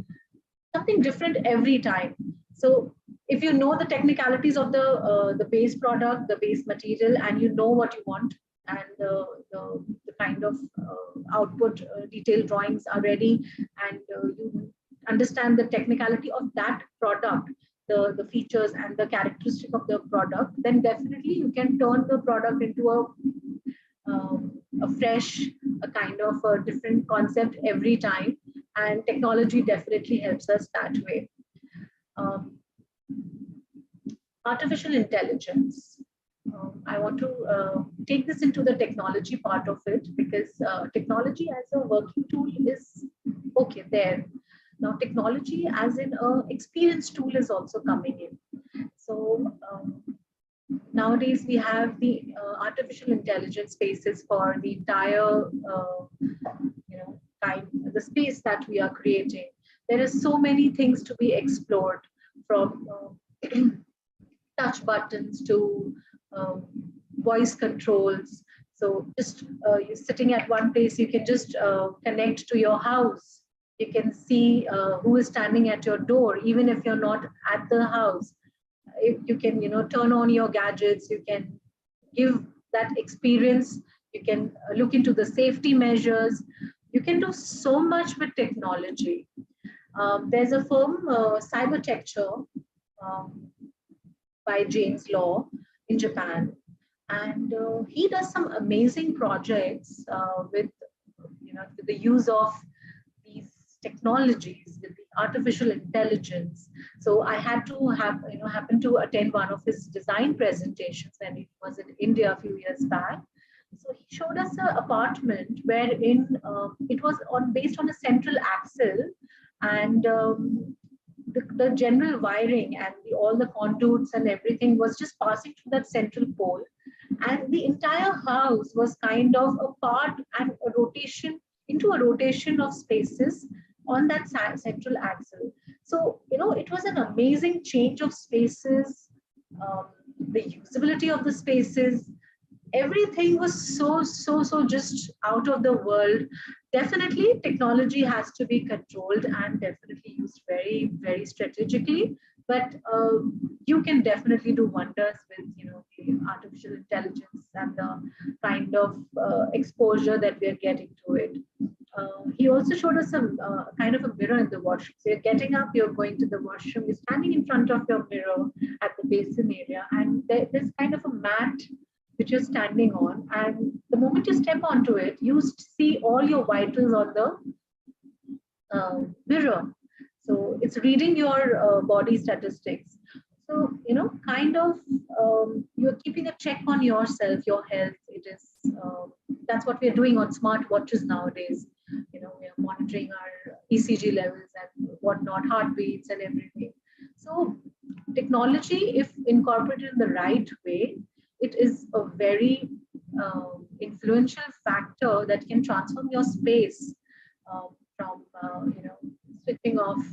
[SPEAKER 2] different every time. So if you know the technicalities of the base product, the base material, and you know what you want, and the kind of output detailed drawings are ready, and you understand the technicality of that product, the features and the characteristic of the product, then definitely you can turn the product into a fresh, a kind of a different concept every time. And technology definitely helps us that way. Artificial intelligence. I want to take this into the technology part of it, because technology as a working tool is okay there. Now technology as an experience tool is also coming in. So nowadays we have the artificial intelligence spaces for the entire the space that we are creating. There are so many things to be explored, from touch buttons to voice controls. So just you're sitting at one place, you can just connect to your house. You can see who is standing at your door, even if you're not at the house. If you can, turn on your gadgets, you can give that experience. You can look into the safety measures. You can do so much with technology. There's a firm, Cybertecture, by James Law in Japan, and he does some amazing projects with the use of these technologies, with the artificial intelligence. So I had to happen to attend one of his design presentations, and it was in India a few years back. So he showed us an apartment wherein it was based on a central axle, and the general wiring and all the conduits and everything was just passing through that central pole, and the entire house was kind of a part and a rotation of spaces on that central axle. So it was an amazing change of spaces, the usability of the spaces. Everything was so just out of the world. Definitely technology has to be controlled and definitely used very, very strategically, but you can definitely do wonders with the artificial intelligence and the kind of exposure that we are getting to it. He also showed us some kind of a mirror in the washroom. So you're getting up, you're going to the washroom, you're standing in front of your mirror at the basin area, and there's kind of a mat which you're standing on, and the moment you step onto it, you see all your vitals on the mirror. So it's reading your body statistics. So, kind of you're keeping a check on yourself, your health. It is, that's what we're doing on smart watches nowadays. We are monitoring our ECG levels and whatnot, heartbeats and everything. So technology, if incorporated in the right way, it is a very influential factor that can transform your space from, switching off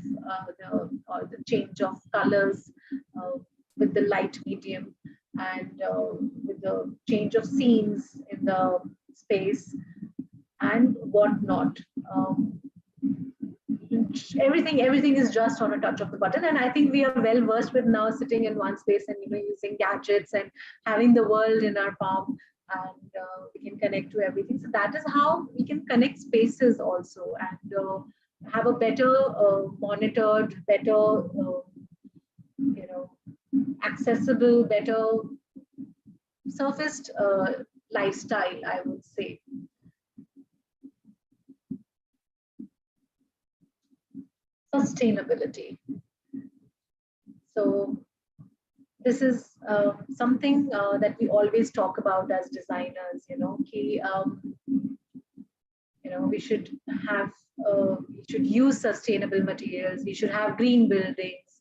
[SPEAKER 2] the change of colors with the light medium and with the change of scenes in the space and whatnot. Everything is just on a touch of the button, and I think we are well versed with now sitting in one space and using gadgets and having the world in our palm, and we can connect to everything. So that is how we can connect spaces also, and have a better monitored, better accessible, better surfaced lifestyle, I would say. Sustainability. So this is something that we always talk about as designers. We should have, we should use sustainable materials. We should have green buildings.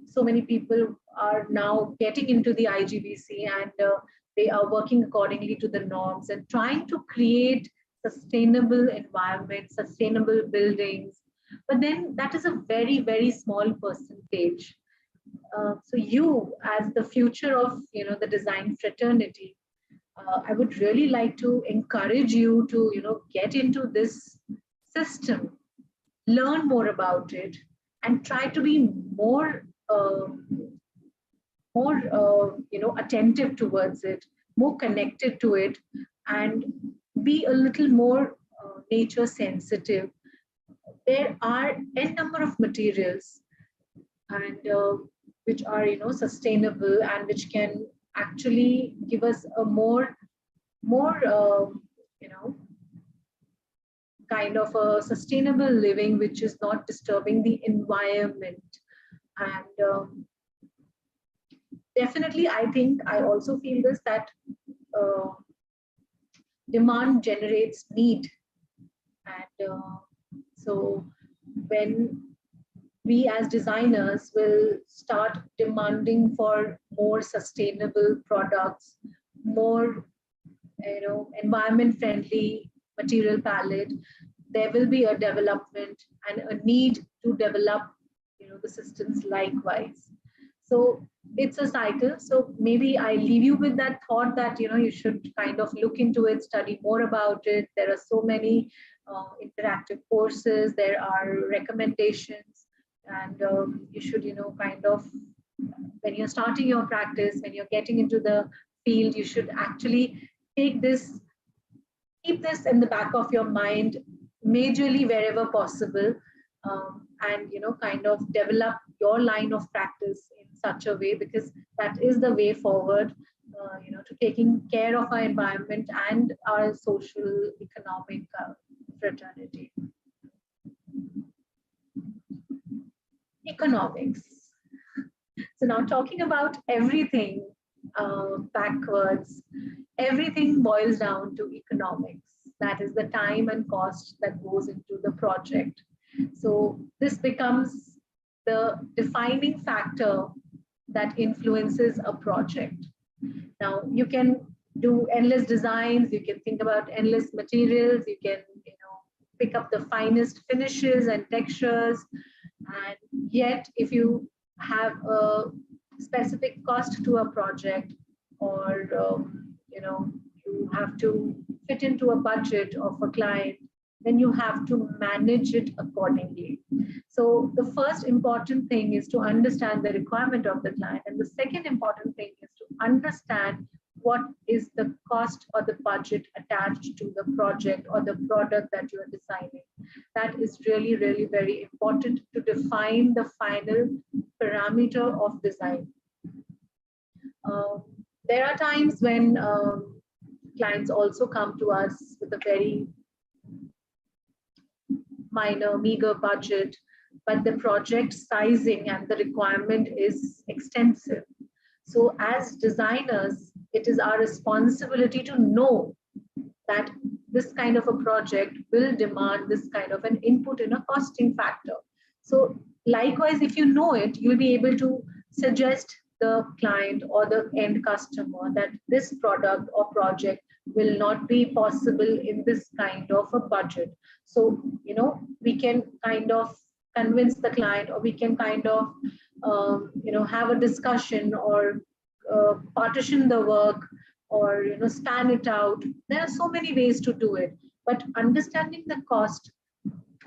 [SPEAKER 2] So many people are now getting into the IGBC, and they are working accordingly to the norms and trying to create sustainable environments, sustainable buildings. But then that is a very, very small percentage. So you, as the future of the design fraternity, I would really like to encourage you to get into this system, learn more about it, and try to be more attentive towards it, more connected to it, and be a little more nature sensitive. There are n number of materials and which are sustainable and which can actually give us a more kind of a sustainable living, which is not disturbing the environment. And definitely, I also feel this, that demand generates need. And so when we as designers will start demanding for more sustainable products, more environment friendly material palette, there will be a development and a need to develop the systems likewise. So it's a cycle. So maybe I leave you with that thought that you should kind of look into it, study more about it. There are so many interactive courses, there are recommendations, and you should kind of, when you're starting your practice, when you're getting into the field, you should actually keep this in the back of your mind majorly wherever possible, and kind of develop your line of practice in such a way, because that is the way forward to taking care of our environment and our social economic fraternity. Economics. So now talking about everything backwards, everything boils down to economics. That is the time and cost that goes into the project. So this becomes the defining factor that influences a project. Now you can do endless designs, you can think about endless materials, you can pick up the finest finishes and textures, and yet if you have a specific cost to a project, or you have to fit into a budget of a client, then you have to manage it accordingly. So the first important thing is to understand the requirement of the client, and the second important thing is to understand what is the cost or the budget attached to the project or the product that you are designing. That is really, really very important to define the final parameter of design. There are times when clients also come to us with a very minor, meager budget, but the project sizing and the requirement is extensive. So as designers, it is our responsibility to know that this kind of a project will demand this kind of an input in a costing factor. So likewise, if you know it, you'll be able to suggest the client or the end customer that this product or project will not be possible in this kind of a budget. So, we can kind of convince the client, or we can kind of, have a discussion, or partition the work, or span it out. There are so many ways to do it, but understanding the cost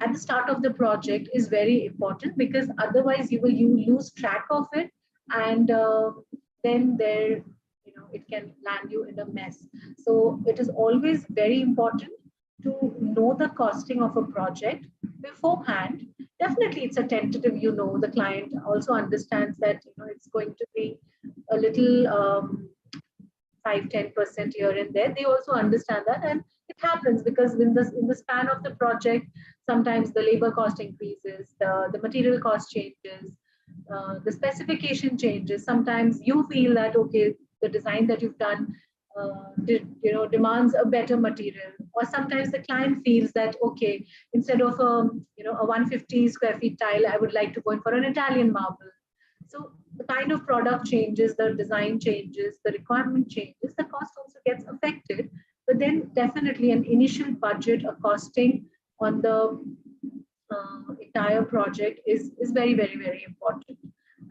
[SPEAKER 2] at the start of the project is very important, because otherwise you lose track of it, and then it can land you in a mess. So it is always very important to know the costing of a project beforehand. Definitely it's a tentative, the client also understands that it's going to be a little 5-10% here and there. They also understand that, and it happens because in the span of the project, sometimes the labor cost increases, the material cost changes, the specification changes. Sometimes you feel that, okay, the design that you've done demands a better material, or sometimes the client feels that, okay, instead of a 150 square feet tile, I would like to go in for an Italian marble. So the kind of product changes, the design changes, the requirement changes, the cost also gets affected. But then definitely an initial budget, a costing on the entire project is very, very, very important.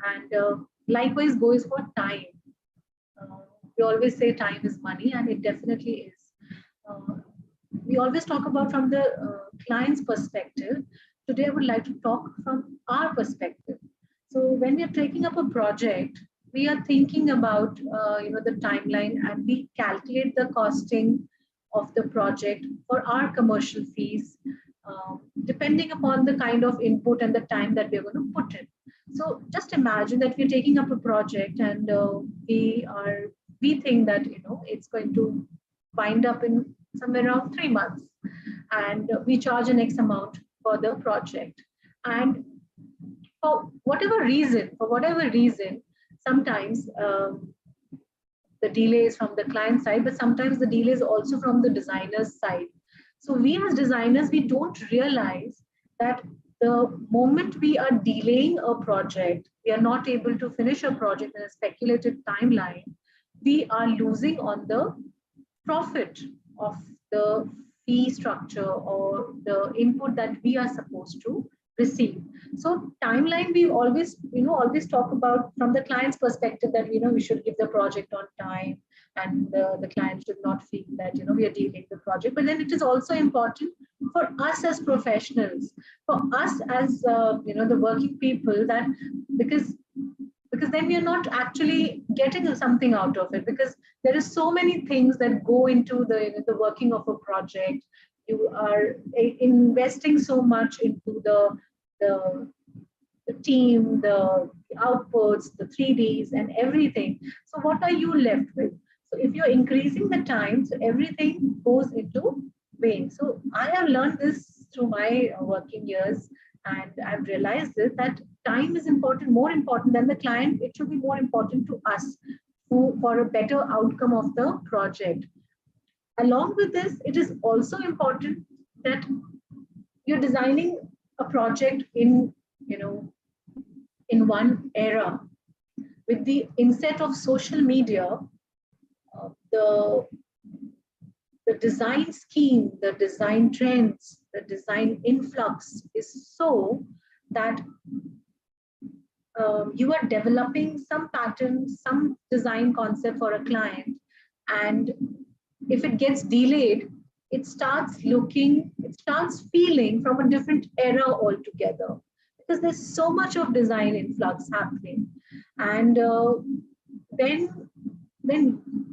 [SPEAKER 2] And likewise goes for time. We always say time is money, and it definitely is. We always talk about from the client's perspective. Today, I would like to talk from our perspective. So when we are taking up a project, we are thinking about the timeline, and we calculate the costing of the project for our commercial fees, depending upon the kind of input and the time that we're going to put in. So just imagine that we're taking up a project, and we think that it's going to wind up in somewhere around 3 months, and we charge an X amount for the project. And for whatever reason, sometimes the delay is from the client side, but sometimes the delay is also from the designer's side. So we as designers, we don't realize that the moment we are delaying a project, we are not able to finish a project in a speculated timeline, we are losing on the profit of the fee structure or the input that we are supposed to receive. So timeline, we always talk about from the client's perspective that we should give the project on time, and the client should not feel that we are delaying the project. But then it is also important for us as professionals, for us as the working people, that because then we are not actually getting something out of it, because there is so many things that go into the working of a project. You are investing so much into the team, the outputs, the 3Ds and everything. So what are you left with? So if you're increasing the time, so everything goes into vain. So I have learned this through my working years, and I've realized this, that time is important, more important than the client. It should be more important to us for a better outcome of the project. Along with this, it is also important that you're designing a project in one era. With the inset of social media, the design scheme, the design trends, the design influx is so that you are developing some pattern, some design concept for a client, and if it gets delayed, it starts feeling from a different era altogether, because there's so much of design influx happening. And then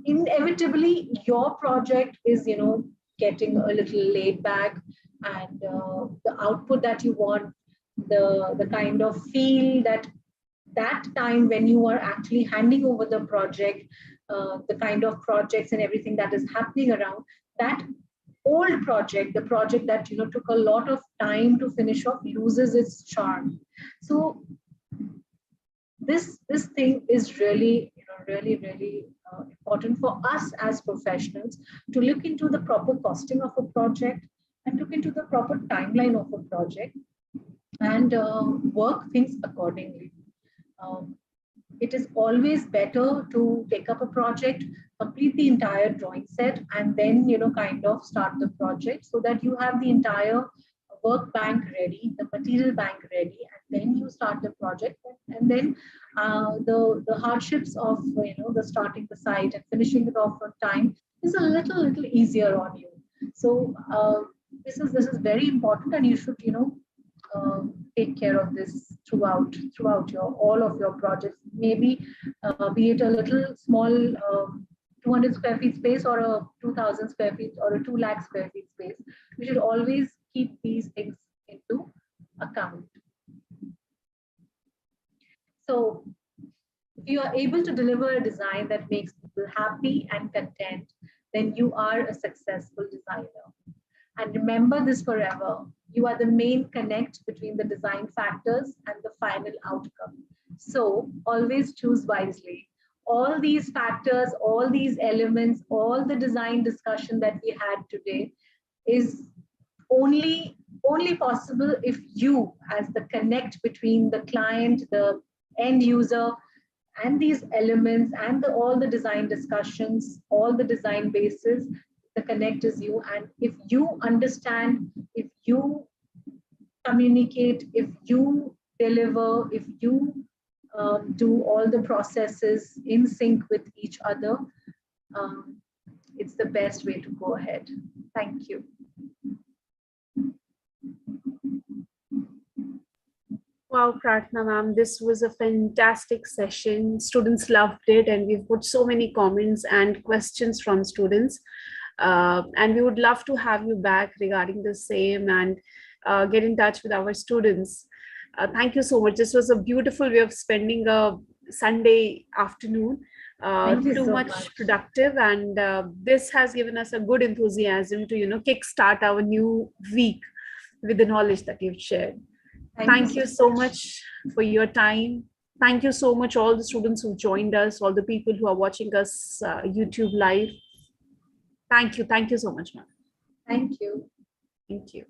[SPEAKER 2] inevitably your project is getting a little laid back, and the output that you want, the kind of feel that time when you are actually handing over the project, the kind of projects and everything that is happening around, that old project, the project that took a lot of time to finish off, loses its charm. So this thing is really really important for us as professionals to look into the proper costing of a project and look into the proper timeline of a project and work things accordingly. It is always better to take up a project, complete the entire drawing set, and then kind of start the project, so that you have the entire work bank ready, the material bank ready, and then you start the project. And then the hardships of the starting the site and finishing it off on time is a little easier on you. So this is very important, and you should take care of this throughout your all of your projects. Maybe be it a little small 200 square feet space or a 2000 square feet or a 2 lakh square feet space. We should always keep these things into account. So if you are able to deliver a design that makes people happy and content, then you are a successful designer. And remember this forever: you are the main connect between the design factors and the final outcome. So always choose wisely. All these factors, all these elements, all the design discussion that we had today is only possible if you, as the connect between the client, the end user, and these elements and all the design discussions, all the design bases, the connect is you. And if you understand, if you communicate, if you deliver, if you do all the processes in sync with each other, it's the best way to go ahead. Thank you.
[SPEAKER 4] Wow, Pratna ma'am, this was a fantastic session. Students loved it, and we've put so many comments and questions from students. And we would love to have you back regarding the same and get in touch with our students. Thank you so much. This was a beautiful way of spending a Sunday afternoon. Too much productive, and this has given us a good enthusiasm to kickstart our new week with the knowledge that you've shared. Thank you so much for your time. Thank you so much, all the students who joined us, all the people who are watching us YouTube live. Thank you so much, ma'am.
[SPEAKER 2] Thank you.
[SPEAKER 4] Thank you.